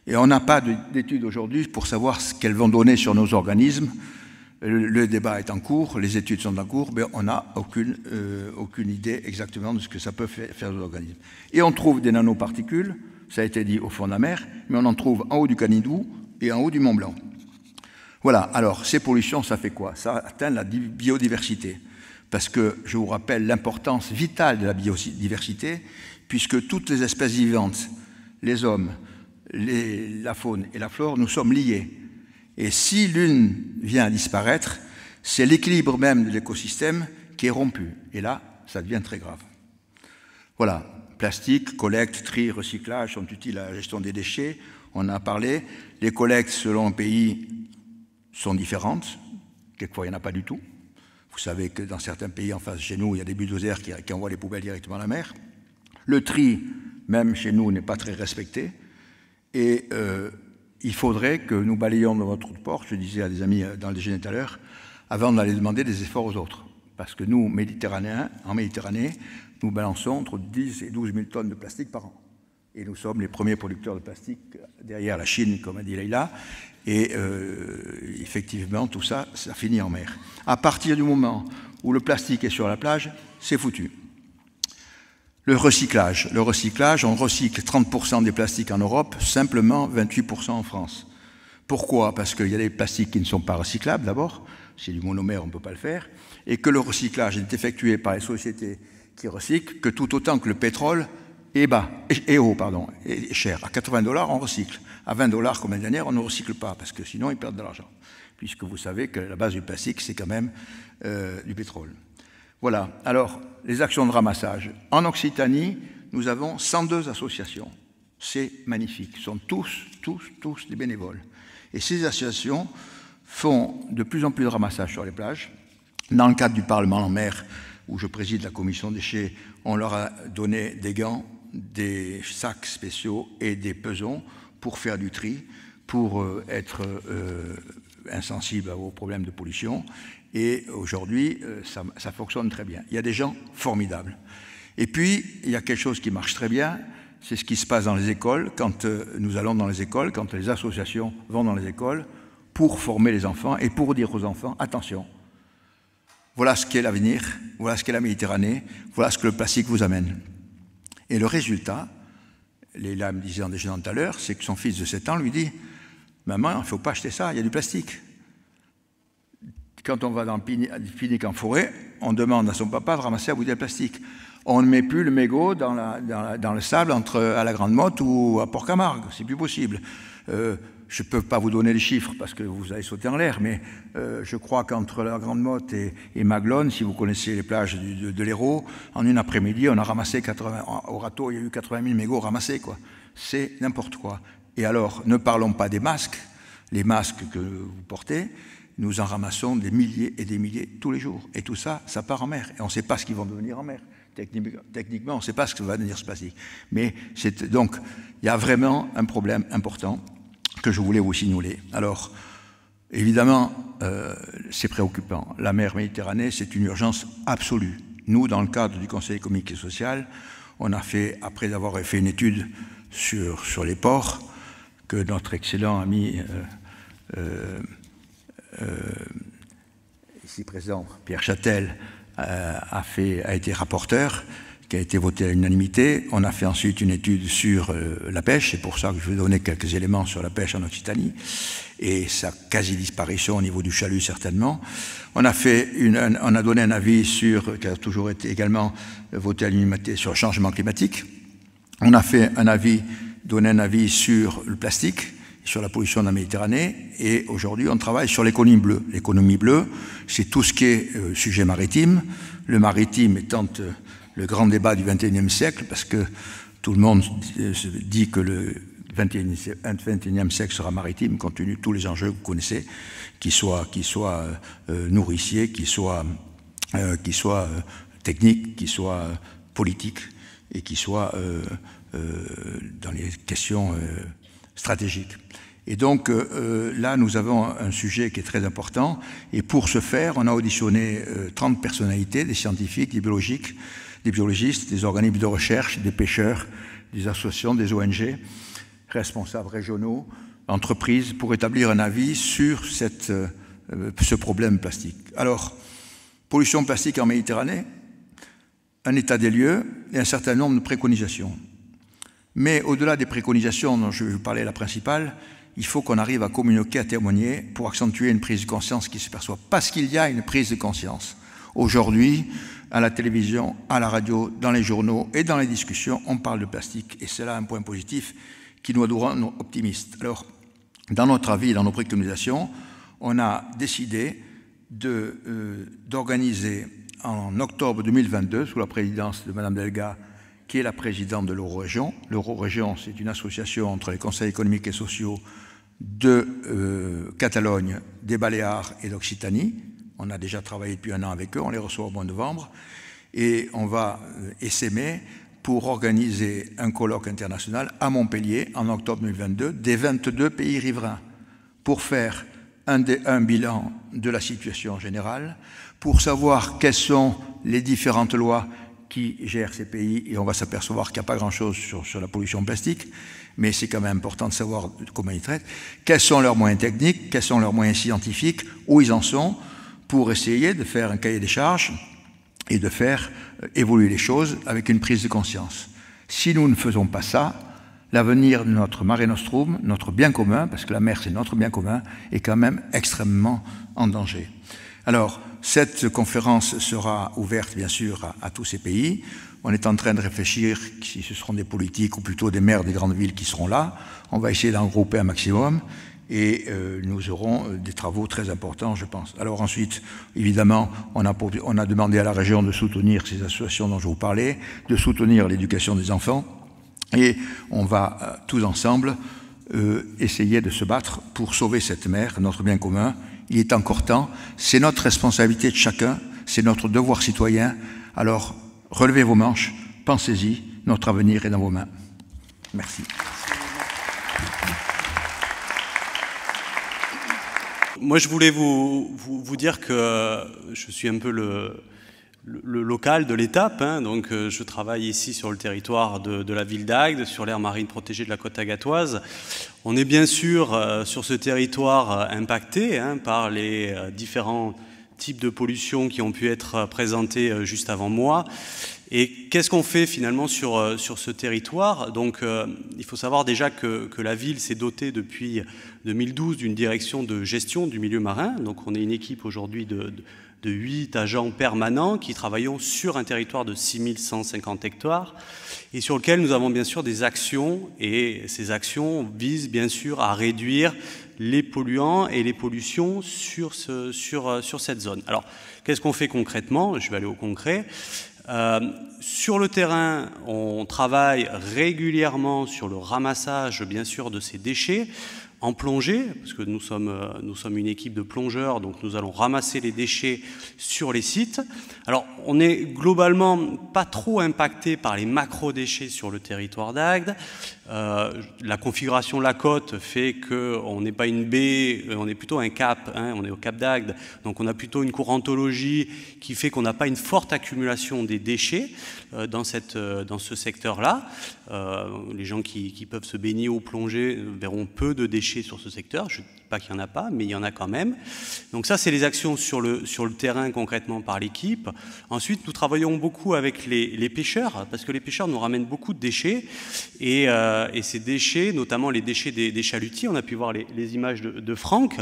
Et on n'a pas d'études aujourd'hui pour savoir ce qu'elles vont donner sur nos organismes. Le débat est en cours, les études sont en cours, mais on n'a aucune idée exactement de ce que ça peut faire aux organismes. Et on trouve des nanoparticules, ça a été dit au fond de la mer, mais on en trouve en haut du Canidou et en haut du Mont Blanc. Voilà, alors ces pollutions, ça fait quoi? Ça atteint la biodiversité. Parce que je vous rappelle l'importance vitale de la biodiversité, puisque toutes les espèces vivantes, les hommes, la faune et la flore, nous sommes liés. Et si l'une vient à disparaître, c'est l'équilibre même de l'écosystème qui est rompu. Et là, ça devient très grave. Voilà, plastique, collecte, tri, recyclage sont utiles à la gestion des déchets. on a parlé. Les collectes selon un pays sont différentes. Quelquefois, il n'y en a pas du tout. Vous savez que dans certains pays en face de chez nous, il y a des bulldozers qui envoient les poubelles directement à la mer. Le tri, même chez nous, n'est pas très respecté. Et il faudrait que nous balayions dans notre port, je disais à des amis dans le déjeuner tout à l'heure, avant d'aller demander des efforts aux autres. Parce que nous, Méditerranéens, en Méditerranée, nous balançons entre 10 et 12 000 tonnes de plastique par an. Et nous sommes les premiers producteurs de plastique derrière la Chine, comme a dit Leïla. Et effectivement, tout ça, ça finit en mer. À partir du moment où le plastique est sur la plage, c'est foutu. Le recyclage, on recycle 30% des plastiques en Europe, simplement 28% en France. Pourquoi? Parce qu'il y a des plastiques qui ne sont pas recyclables d'abord, c'est du monomère, on ne peut pas le faire, et que le recyclage est effectué par les sociétés qui recyclent, que tout autant que le pétrole est cher. À $80, on recycle. À $20, comme l'année dernière, on ne recycle pas, parce que sinon, ils perdent de l'argent. Puisque vous savez que la base du plastique, c'est quand même du pétrole. Voilà. Alors, les actions de ramassage. En Occitanie, nous avons 102 associations. C'est magnifique. Ce sont tous des bénévoles. Et ces associations font de plus en plus de ramassage sur les plages. Dans le cadre du Parlement en mer, où je préside la commission déchets, on leur a donné des gants, des sacs spéciaux et des pesons pour faire du tri, pour être insensible aux problèmes de pollution. Et aujourd'hui, ça fonctionne très bien. Il y a des gens formidables. Et puis, il y a quelque chose qui marche très bien, c'est ce qui se passe dans les écoles, quand nous allons dans les écoles, quand les associations vont dans les écoles, pour former les enfants et pour dire aux enfants, attention, voilà ce qu'est l'avenir, voilà ce qu'est la Méditerranée, voilà ce que le plastique vous amène. Et le résultat, Leïla me disait en déjeunant tout à l'heure, c'est que son fils de 7 ans lui dit « Maman, il ne faut pas acheter ça, il y a du plastique. » Quand on va dans le pique-nique en forêt, on demande à son papa de ramasser la bouteille de plastique. On ne met plus le mégot dans le sable à la Grande Motte ou à Port-Camargue, c'est plus possible. Je ne peux pas vous donner les chiffres parce que vous allez sauter en l'air, mais je crois qu'entre la Grande Motte et Maglone, si vous connaissez les plages de l'Hérault, en une après-midi, on a ramassé 80, au râteau, il y a eu 80 000 mégots ramassés, quoi. C'est n'importe quoi. Et alors, ne parlons pas des masques, les masques que vous portez, nous en ramassons des milliers et des milliers tous les jours. Et tout ça, ça part en mer. Et on ne sait pas ce qu'ils vont devenir en mer. Techniquement, on ne sait pas ce que va devenir ce plastique. Mais donc, il y a vraiment un problème important que je voulais vous signaler. Alors, évidemment, c'est préoccupant. La mer Méditerranée, c'est une urgence absolue. Nous, dans le cadre du Conseil économique et social, on a fait, après avoir fait une étude sur les ports, que notre excellent ami ici présent, Pierre Châtel, a été rapporteur, qui a été voté à l'unanimité. On a fait ensuite une étude sur la pêche, c'est pour ça que je vais donner quelques éléments sur la pêche en Occitanie, et sa quasi-disparition au niveau du chalut certainement. On a donné un avis qui a toujours été également voté à l'unanimité sur le changement climatique. On a donné un avis sur le plastique, sur la pollution de la Méditerranée, et aujourd'hui on travaille sur l'économie bleue. L'économie bleue, c'est tout ce qui est sujet maritime, le maritime étant le grand débat du XXIe siècle, parce que tout le monde dit que le XXIe siècle sera maritime, compte tenu de tous les enjeux que vous connaissez, qu'ils soient nourriciers, qu'ils soient techniques, qu'ils soient politiques, et qu'ils soient dans les questions stratégiques. Et donc là, nous avons un sujet qui est très important, et pour ce faire, on a auditionné 30 personnalités, des scientifiques, des biologistes, des organismes de recherche, des pêcheurs, des associations, des ONG, responsables régionaux, entreprises, pour établir un avis sur ce problème plastique. Alors, pollution plastique en Méditerranée, un état des lieux et un certain nombre de préconisations. Mais au-delà des préconisations dont je vais vous parler, la principale, il faut qu'on arrive à communiquer, à témoigner pour accentuer une prise de conscience qui se perçoit. Parce qu'il y a une prise de conscience. Aujourd'hui, à la télévision, à la radio, dans les journaux et dans les discussions, on parle de plastique. Et c'est là un point positif qui doit nous rendre optimistes. Alors, dans notre avis, dans nos préconisations, on a décidé d'organiser en octobre 2022, sous la présidence de Mme Delga qui est la présidente de l'Eurorégion. L'Eurorégion, c'est une association entre les conseils économiques et sociaux de Catalogne, des Baléares et d'Occitanie. On a déjà travaillé depuis 1 an avec eux, on les reçoit au mois de novembre. Et on va essaimer pour organiser un colloque international à Montpellier en octobre 2022 des 22 pays riverains pour faire un bilan de la situation générale, pour savoir quelles sont les différentes lois qui gèrent ces pays, et on va s'apercevoir qu'il n'y a pas grand-chose sur la pollution plastique, mais c'est quand même important de savoir comment ils traitent, quels sont leurs moyens techniques, quels sont leurs moyens scientifiques, où ils en sont, pour essayer de faire un cahier des charges et de faire évoluer les choses avec une prise de conscience. Si nous ne faisons pas ça, l'avenir de notre Mare Nostrum, notre bien commun, parce que la mer c'est notre bien commun, est quand même extrêmement en danger. Alors, cette conférence sera ouverte bien sûr à tous ces pays. On est en train de réfléchir si ce seront des politiques ou plutôt des maires des grandes villes qui seront là. On va essayer d'en grouper un maximum et nous aurons des travaux très importants, je pense. Alors ensuite, évidemment, on a demandé à la région de soutenir ces associations dont je vous parlais, de soutenir l'éducation des enfants. Et on va tous ensemble essayer de se battre pour sauver cette mer, notre bien commun. Il est encore temps, c'est notre responsabilité de chacun, c'est notre devoir citoyen. Alors, relevez vos manches, pensez-y, notre avenir est dans vos mains. Merci. Moi, je voulais vous dire que je suis un peu le local de l'étape, hein, donc je travaille ici sur le territoire de la ville d'Agde, sur l'aire marine protégée de la côte agatoise. On est bien sûr sur ce territoire impacté par les différents types de pollution qui ont pu être présentés juste avant moi. Et qu'est-ce qu'on fait finalement sur ce territoire? Donc il faut savoir déjà que la ville s'est dotée depuis 2012 d'une direction de gestion du milieu marin. Donc on est une équipe aujourd'hui de 8 agents permanents qui travaillons sur un territoire de 6150 hectares et sur lequel nous avons bien sûr des actions, et ces actions visent bien sûr à réduire les polluants et les pollutions sur cette zone. Alors, qu'est-ce qu'on fait concrètement? Je vais aller au concret. Sur le terrain, on travaille régulièrement sur le ramassage bien sûr de ces déchets en plongée, parce que nous sommes une équipe de plongeurs, donc nous allons ramasser les déchets sur les sites. Alors, on n'est globalement pas trop impacté par les macro-déchets sur le territoire d'Agde. La configuration de la côte fait qu'on n'est pas une baie, on est plutôt un cap, on est au cap d'Agde, donc on a plutôt une courantologie qui fait qu'on n'a pas une forte accumulation des déchets dans ce secteur-là. Les gens qui peuvent se baigner ou plonger verront peu de déchets sur ce secteur. Je ne dis pas qu'il n'y en a pas, mais il y en a quand même. Donc ça, c'est les actions sur le terrain concrètement par l'équipe. Ensuite, nous travaillons beaucoup avec les pêcheurs, parce que les pêcheurs nous ramènent beaucoup de déchets. Et ces déchets, notamment les déchets des chalutiers, on a pu voir les images de Franck,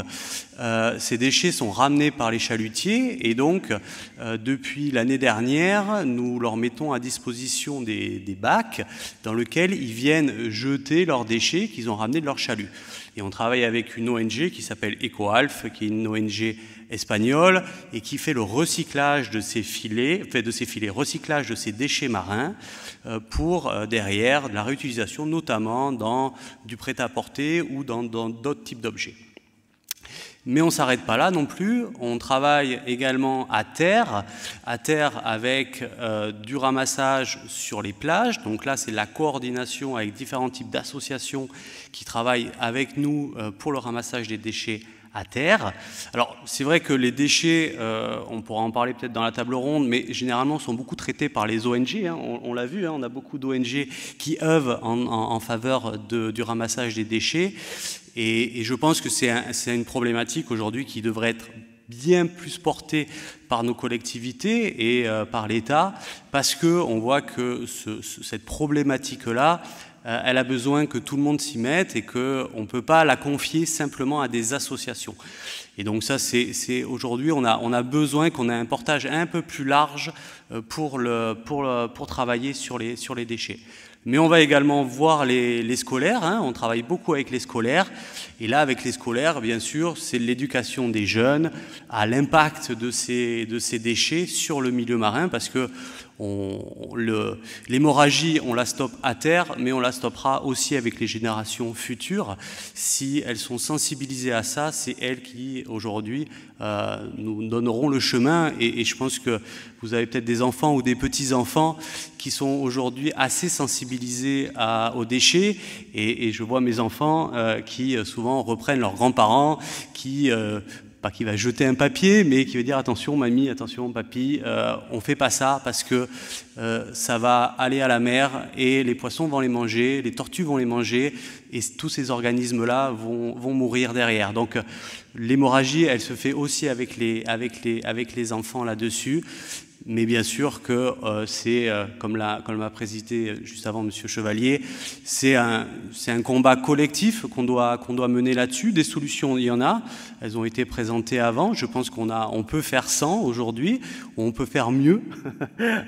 ces déchets sont ramenés par les chalutiers. Et donc, depuis l'année dernière, nous leur mettons à disposition des bacs dans lesquels ils viennent jeter leurs déchets qu'ils ont ramenés de leur chalut. Et on travaille avec une ONG qui s'appelle EcoAlf, qui est une ONG espagnole et qui fait le recyclage de ces filets, recyclage de ces déchets marins pour derrière de la réutilisation, notamment dans du prêt-à-porter ou dans d'autres types d'objets. Mais on ne s'arrête pas là non plus, on travaille également à terre avec du ramassage sur les plages. Donc là, c'est la coordination avec différents types d'associations qui travaillent avec nous pour le ramassage des déchets à terre. Alors, c'est vrai que les déchets, on pourra en parler peut-être dans la table ronde, mais généralement sont beaucoup traités par les ONG. On l'a vu, on a beaucoup d'ONG qui œuvrent en faveur du ramassage des déchets. Et je pense que c'est une problématique aujourd'hui qui devrait être bien plus portée par nos collectivités et par l'État, parce qu'on voit que cette problématique-là, elle a besoin que tout le monde s'y mette et qu'on ne peut pas la confier simplement à des associations. Et donc ça, c'est aujourd'hui, on a besoin qu'on ait un portage un peu plus large pour travailler sur les déchets. Mais on va également voir les scolaires, on travaille beaucoup avec les scolaires. Et là, avec les scolaires, bien sûr, c'est l'éducation des jeunes à l'impact de ces déchets sur le milieu marin, parce que l'hémorragie, on la stoppe à terre, mais on la stoppera aussi avec les générations futures. Si elles sont sensibilisées à ça, c'est elles qui, aujourd'hui, nous donneront le chemin. Et je pense que vous avez peut-être des enfants ou des petits-enfants qui sont aujourd'hui assez sensibilisés aux déchets. Et je vois mes enfants qui souvent reprennent leurs grands-parents, pas qui va jeter un papier, mais qui va dire attention mamie, attention papy, on fait pas ça parce que ça va aller à la mer et les poissons vont les manger, les tortues vont les manger et tous ces organismes-là vont mourir derrière. Donc l'hémorragie, elle se fait aussi avec les enfants là-dessus. Mais bien sûr que c'est, comme l'a précisé juste avant Monsieur Chevalier, c'est un combat collectif qu'on doit mener là-dessus. Des solutions, il y en a. Elles ont été présentées avant. Je pense on peut faire sans aujourd'hui. On peut faire mieux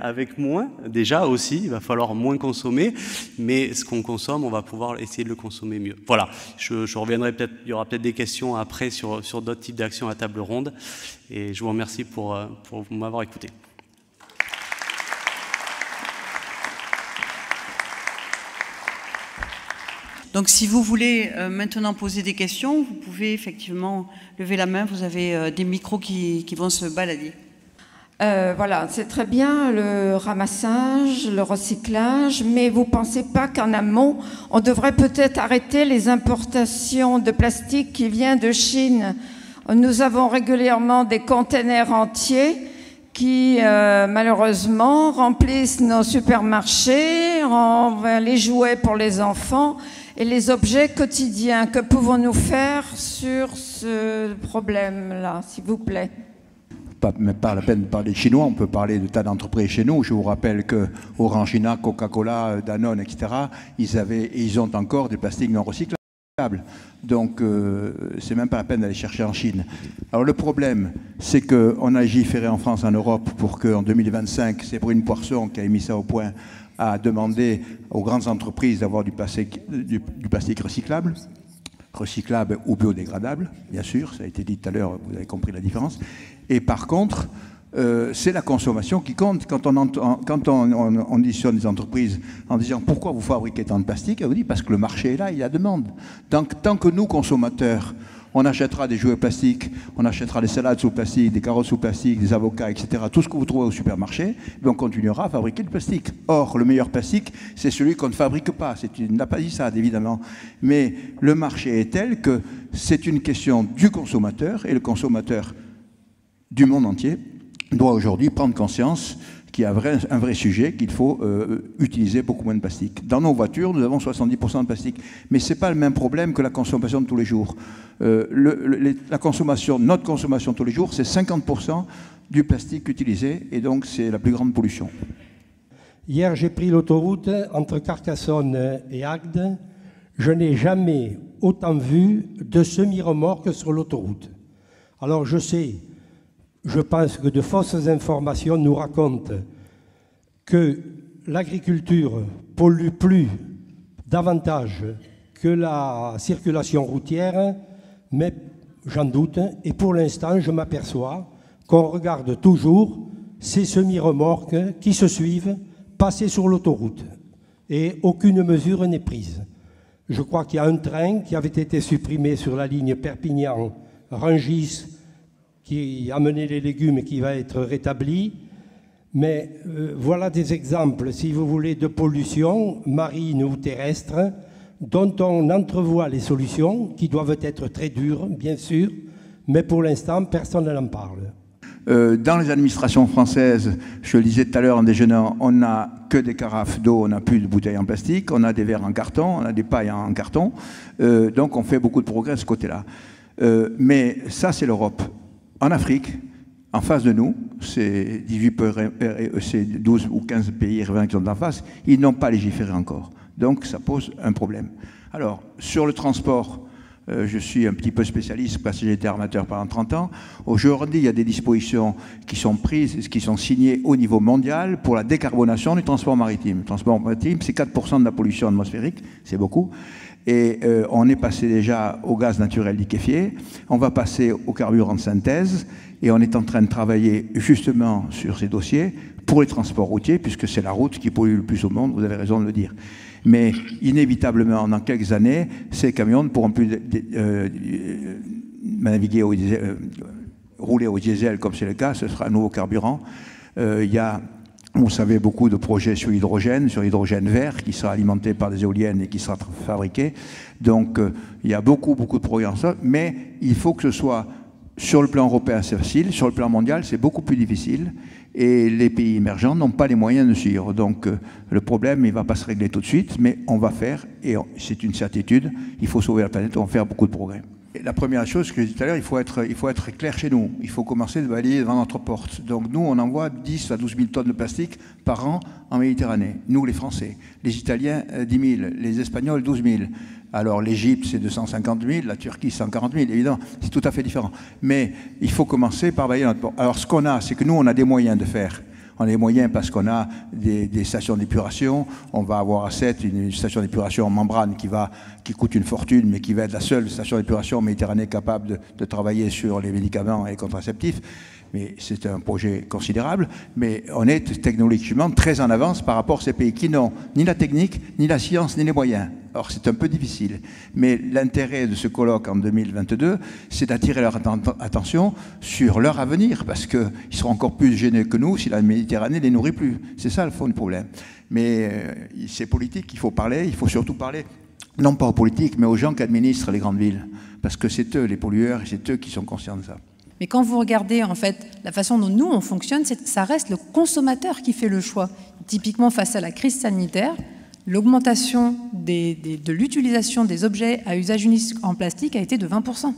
avec moins. Déjà aussi, il va falloir moins consommer. Mais ce qu'on consomme, on va pouvoir essayer de le consommer mieux. Voilà. Je reviendrai peut-être. Il y aura peut-être des questions après sur d'autres types d'actions à table ronde. Et je vous remercie pour m'avoir écouté. Donc si vous voulez maintenant poser des questions, vous pouvez effectivement lever la main, vous avez des micros qui vont se balader. Voilà, c'est très bien le ramassage, le recyclage, mais vous ne pensez pas qu'en amont, on devrait peut-être arrêter les importations de plastique qui vient de Chine? Nous avons régulièrement des containers entiers qui malheureusement remplissent nos supermarchés, les jouets pour les enfants et les objets quotidiens. Que pouvons-nous faire sur ce problème-là, s'il vous plaît? Pas la peine de parler de Chinois, on peut parler de tas d'entreprises chez nous. Je vous rappelle que Orangina, Coca-Cola, Danone, etc., ils ont encore des plastiques non recyclables. Donc, c'est même pas la peine d'aller chercher en Chine. Alors, le problème, c'est qu'on a légiféré en France, en Europe, pour qu'en 2025, c'est Brune Poisson qui a mis ça au point, à demander aux grandes entreprises d'avoir du plastique recyclable ou biodégradable, bien sûr, ça a été dit tout à l'heure, vous avez compris la différence. Et par contre, c'est la consommation qui compte. Quand on auditionne des entreprises en disant pourquoi vous fabriquez tant de plastique, elle vous dit parce que le marché est là, il y a demande. Donc tant que nous, consommateurs, on achètera des jouets plastiques, on achètera des salades sous plastique, des carottes sous plastique, des avocats, etc. Tout ce que vous trouvez au supermarché, on continuera à fabriquer du plastique. Or, le meilleur plastique, c'est celui qu'on ne fabrique pas. Il n'a pas dit ça, évidemment. Mais le marché est tel que c'est une question du consommateur, et le consommateur du monde entier doit aujourd'hui prendre conscience qu'il y a un vrai sujet, qu'il faut utiliser beaucoup moins de plastique. Dans nos voitures, nous avons 70% de plastique. Mais ce n'est pas le même problème que la consommation de tous les jours. Notre consommation tous les jours, c'est 50% du plastique utilisé, et donc c'est la plus grande pollution. Hier, j'ai pris l'autoroute entre Carcassonne et Agde. Je n'ai jamais autant vu de semi-remorques sur l'autoroute. Alors je pense que de fausses informations nous racontent que l'agriculture pollue plus davantage que la circulation routière, mais j'en doute. Et pour l'instant, je m'aperçois qu'on regarde toujours ces semi-remorques qui se suivent passer sur l'autoroute et aucune mesure n'est prise. Je crois qu'il y a un train qui avait été supprimé sur la ligne Perpignan-Rungis qui amenait les légumes et qui va être rétabli. Mais voilà des exemples, si vous voulez, de pollution marine ou terrestre dont on entrevoit les solutions qui doivent être très dures, bien sûr, mais pour l'instant, personne n'en parle. Dans les administrations françaises, je le disais tout à l'heure en déjeunant, on n'a que des carafes d'eau, on n'a plus de bouteilles en plastique, on a des verres en carton, on a des pailles en carton, donc on fait beaucoup de progrès de ce côté-là. Mais ça, c'est l'Europe. En Afrique, en face de nous, c'est 12 ou 15 pays riverains qui sont en face, ils n'ont pas légiféré encore. Donc ça pose un problème. Alors, sur le transport, Je suis un petit peu spécialiste parce que j'ai été armateur pendant 30 ans. Aujourd'hui, il y a des dispositions qui sont prises, qui sont signées au niveau mondial pour la décarbonation du transport maritime. Le transport maritime, c'est 4% de la pollution atmosphérique, c'est beaucoup. Et on est passé déjà au gaz naturel liquéfié, on va passer au carburant de synthèse, et on est en train de travailler justement sur ces dossiers pour les transports routiers, puisque c'est la route qui pollue le plus au monde, vous avez raison de le dire. Mais inévitablement, dans quelques années, ces camions ne pourront plus naviguer au diesel, rouler au diesel comme c'est le cas, ce sera un nouveau carburant. Il y a, vous savez, beaucoup de projets sur l'hydrogène vert, qui sera alimenté par des éoliennes et qui sera fabriqué. Donc, il y a beaucoup de projets en ça, mais il faut que ce soit, sur le plan européen, c'est facile, sur le plan mondial, c'est beaucoup plus difficile. Et les pays émergents n'ont pas les moyens de suivre. Donc le problème, il ne va pas se régler tout de suite, mais on va faire, et c'est une certitude, il faut sauver la planète, on va faire beaucoup de progrès. Et la première chose que j'ai dit tout à l'heure, il faut être clair chez nous. Il faut commencer de balayer devant notre porte. Donc nous, on envoie 10 à 12 000 tonnes de plastique par an en Méditerranée. Nous, les Français. Les Italiens, 10 000. Les Espagnols, 12 000. Alors l'Égypte, c'est 250 000, la Turquie, 140 000, évidemment, c'est tout à fait différent. Mais il faut commencer par balayer notre porte. Alors ce qu'on a, c'est que nous, on a des moyens de faire. On a des moyens parce qu'on a des stations d'épuration. On va avoir à 7 une station d'épuration en membrane qui coûte une fortune, mais qui va être la seule station d'épuration en Méditerranée capable de travailler sur les médicaments et les contraceptifs. Mais c'est un projet considérable, mais on est technologiquement très en avance par rapport à ces pays qui n'ont ni la technique, ni la science, ni les moyens. Alors c'est un peu difficile, mais l'intérêt de ce colloque en 2022, c'est d'attirer leur attention sur leur avenir, parce qu'ils seront encore plus gênés que nous si la Méditerranée ne les nourrit plus. C'est ça le fond du problème. Mais c'est politique, il faut parler, il faut surtout parler, non pas aux politiques, mais aux gens qui administrent les grandes villes, parce que c'est eux les pollueurs et c'est eux qui sont conscients de ça. Mais quand vous regardez en fait la façon dont nous on fonctionne, ça reste le consommateur qui fait le choix. Typiquement face à la crise sanitaire, l'augmentation de l'utilisation des objets à usage unique en plastique a été de 20%.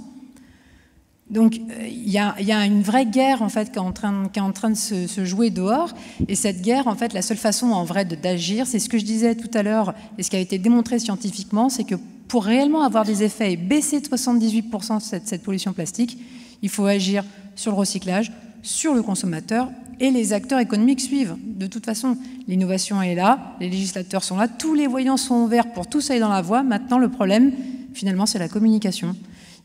Donc il y a une vraie guerre en fait qui est en train de se jouer dehors, et cette guerre en fait la seule façon en vrai d'agir, c'est ce que je disais tout à l'heure et ce qui a été démontré scientifiquement, c'est que pour réellement avoir des effets et baisser de 78% cette pollution plastique, il faut agir sur le recyclage, sur le consommateur, et les acteurs économiques suivent. De toute façon, l'innovation est là, les législateurs sont là, tous les voyants sont ouverts pour tous aller dans la voie. Maintenant, le problème, finalement, c'est la communication.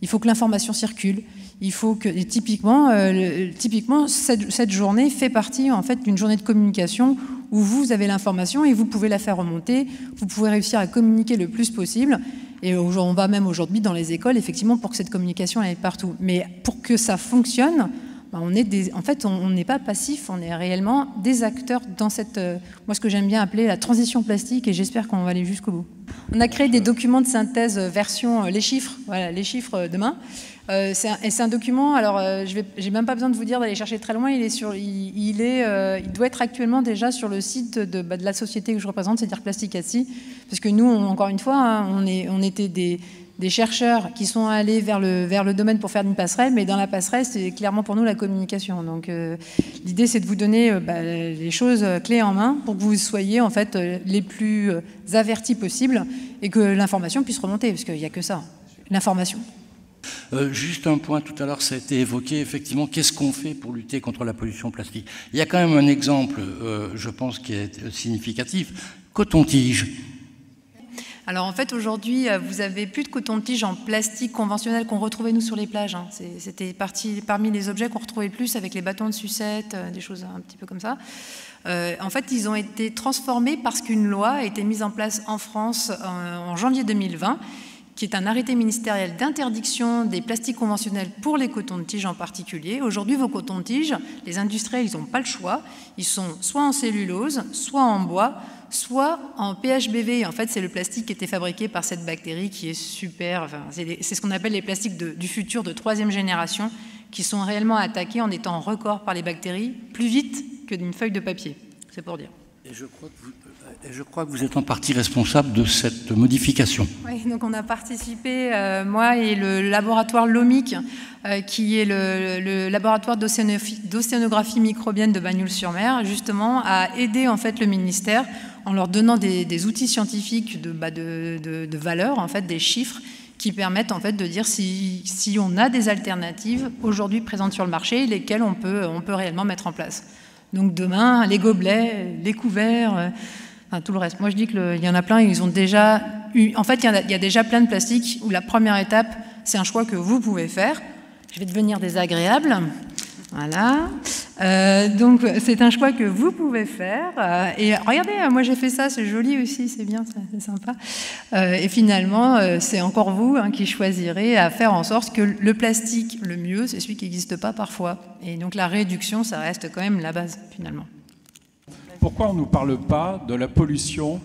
Il faut que l'information circule. Il faut que, et typiquement, cette journée fait partie en fait d'une journée de communication où vous avez l'information et vous pouvez la faire remonter, vous pouvez réussir à communiquer le plus possible. Et on va même aujourd'hui dans les écoles, effectivement, pour que cette communication aille partout. Mais pour que ça fonctionne, on n'est pas passif, on est réellement des acteurs dans cette, moi ce que j'aime bien appeler la transition plastique, et j'espère qu'on va aller jusqu'au bout. On a créé des documents de synthèse version les chiffres demain. C'est un document, alors j'ai même pas besoin de vous dire d'aller chercher très loin, il doit être actuellement déjà sur le site de la société que je représente, c'est-à-dire Plastic at Sea, parce que nous, encore une fois, on était des chercheurs qui sont allés vers le domaine pour faire une passerelle, mais dans la passerelle, c'est clairement pour nous la communication. Donc l'idée, c'est de vous donner les choses clés en main pour que vous soyez en fait les plus avertis possibles et que l'information puisse remonter, parce qu'il n'y a que ça, l'information. Juste un point, tout à l'heure ça a été évoqué, effectivement, qu'est-ce qu'on fait pour lutter contre la pollution plastique? Il y a quand même un exemple, je pense, qui est significatif, coton-tige. Alors en fait aujourd'hui vous avez plus de coton-tige en plastique conventionnel qu'on retrouvait nous sur les plages. C'était parmi les objets qu'on retrouvait le plus avec les bâtons de sucette, des choses un petit peu comme ça. En fait ils ont été transformés parce qu'une loi a été mise en place en France en janvier 2020, qui est un arrêté ministériel d'interdiction des plastiques conventionnels pour les cotons-tiges en particulier. Aujourd'hui, vos cotons-tiges, les industriels, ils n'ont pas le choix. Ils sont soit en cellulose, soit en bois, soit en PHBV. En fait, c'est le plastique qui était fabriqué par cette bactérie qui est super. Enfin, c'est ce qu'on appelle les plastiques du futur de 3e génération, qui sont réellement attaqués en étant record par les bactéries plus vite que d'une feuille de papier. C'est pour dire. Et je crois que vous êtes en partie responsable de cette modification. Oui, donc on a participé, moi et le laboratoire LOMIC, qui est le laboratoire d'océanographie microbienne de Bagnols-sur-Mer, justement, à aider en fait le ministère en leur donnant des outils scientifiques de valeur, en fait, des chiffres qui permettent en fait de dire si on a des alternatives aujourd'hui présentes sur le marché, lesquelles on peut réellement mettre en place. Donc demain, les gobelets, les couverts, enfin, tout le reste. Moi je dis qu'il y en a plein, ils ont déjà eu... En fait, il y a déjà plein de plastiques où la première étape, c'est un choix que vous pouvez faire. Je vais devenir désagréable. Voilà. Donc c'est un choix que vous pouvez faire. Et regardez, moi j'ai fait ça, c'est joli aussi, c'est bien, c'est sympa. Et finalement, c'est encore vous qui choisirez à faire en sorte que le plastique, le mieux, c'est celui qui n'existe pas parfois. Et donc la réduction, ça reste quand même la base, finalement. Pourquoi on ne nous parle pas de la pollution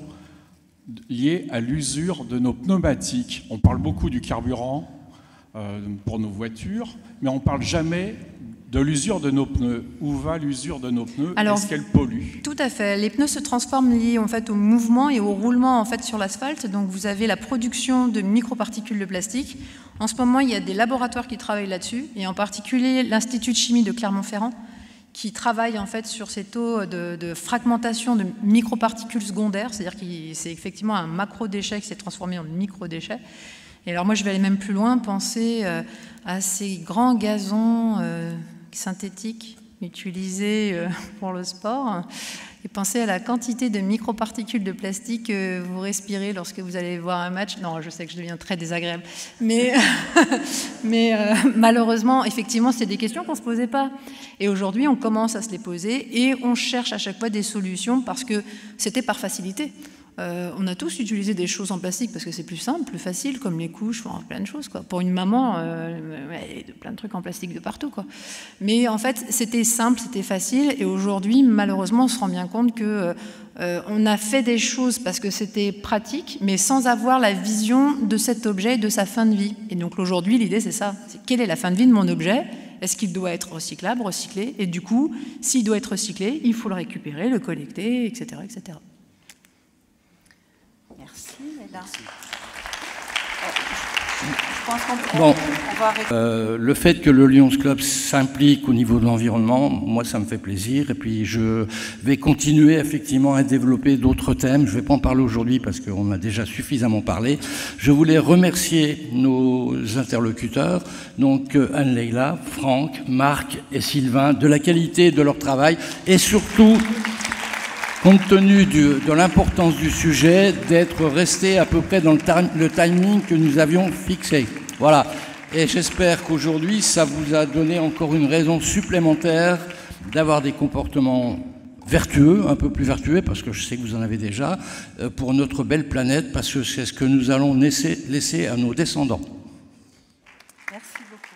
liée à l'usure de nos pneumatiques? On parle beaucoup du carburant pour nos voitures, mais on ne parle jamais de l'usure de nos pneus. Où va l'usure de nos pneus? Est-ce qu'elle pollue? Tout à fait. Les pneus se transforment liés en fait, au mouvement et au roulement en fait, sur l'asphalte. Donc vous avez la production de microparticules de plastique. En ce moment, il y a des laboratoires qui travaillent là-dessus, et en particulier l'Institut de chimie de Clermont-Ferrand, qui travaille en fait, sur ces taux de fragmentation de microparticules secondaires, c'est-à-dire que c'est effectivement un macro-déchet qui s'est transformé en micro-déchet. Et alors moi, je vais aller même plus loin, penser à ces grands gazons synthétiques utilisés pour le sport, et pensez à la quantité de microparticules de plastique que vous respirez lorsque vous allez voir un match. Non, je sais que je deviens très désagréable, mais malheureusement, effectivement, c'est des questions qu'on ne se posait pas. Et aujourd'hui, on commence à se les poser et on cherche à chaque fois des solutions parce que c'était par facilité. On a tous utilisé des choses en plastique parce que c'est plus simple, plus facile, comme les couches, enfin, plein de choses, quoi. Pour une maman, plein de trucs en plastique de partout, quoi. Mais en fait, c'était simple, c'était facile, et aujourd'hui, malheureusement, on se rend bien compte que on a fait des choses parce que c'était pratique, mais sans avoir la vision de cet objet et de sa fin de vie. Et donc aujourd'hui, l'idée, c'est ça. C'est quelle est la fin de vie de mon objet? Est-ce qu'il doit être recyclable, recyclé? Et du coup, s'il doit être recyclé, il faut le récupérer, le collecter, etc., etc. Bon, le fait que le Lions Club s'implique au niveau de l'environnement, moi ça me fait plaisir, et puis je vais continuer effectivement à développer d'autres thèmes. Je ne vais pas en parler aujourd'hui parce qu'on a déjà suffisamment parlé. Je voulais remercier nos interlocuteurs, donc Anne-Leila, Franck, Marc et Sylvain, de la qualité de leur travail, et surtout, compte tenu de l'importance du sujet, d'être resté à peu près dans le timing que nous avions fixé. Voilà. Et j'espère qu'aujourd'hui, ça vous a donné encore une raison supplémentaire d'avoir des comportements vertueux, un peu plus vertueux, parce que je sais que vous en avez déjà, pour notre belle planète, parce que c'est ce que nous allons laisser à nos descendants. Merci beaucoup.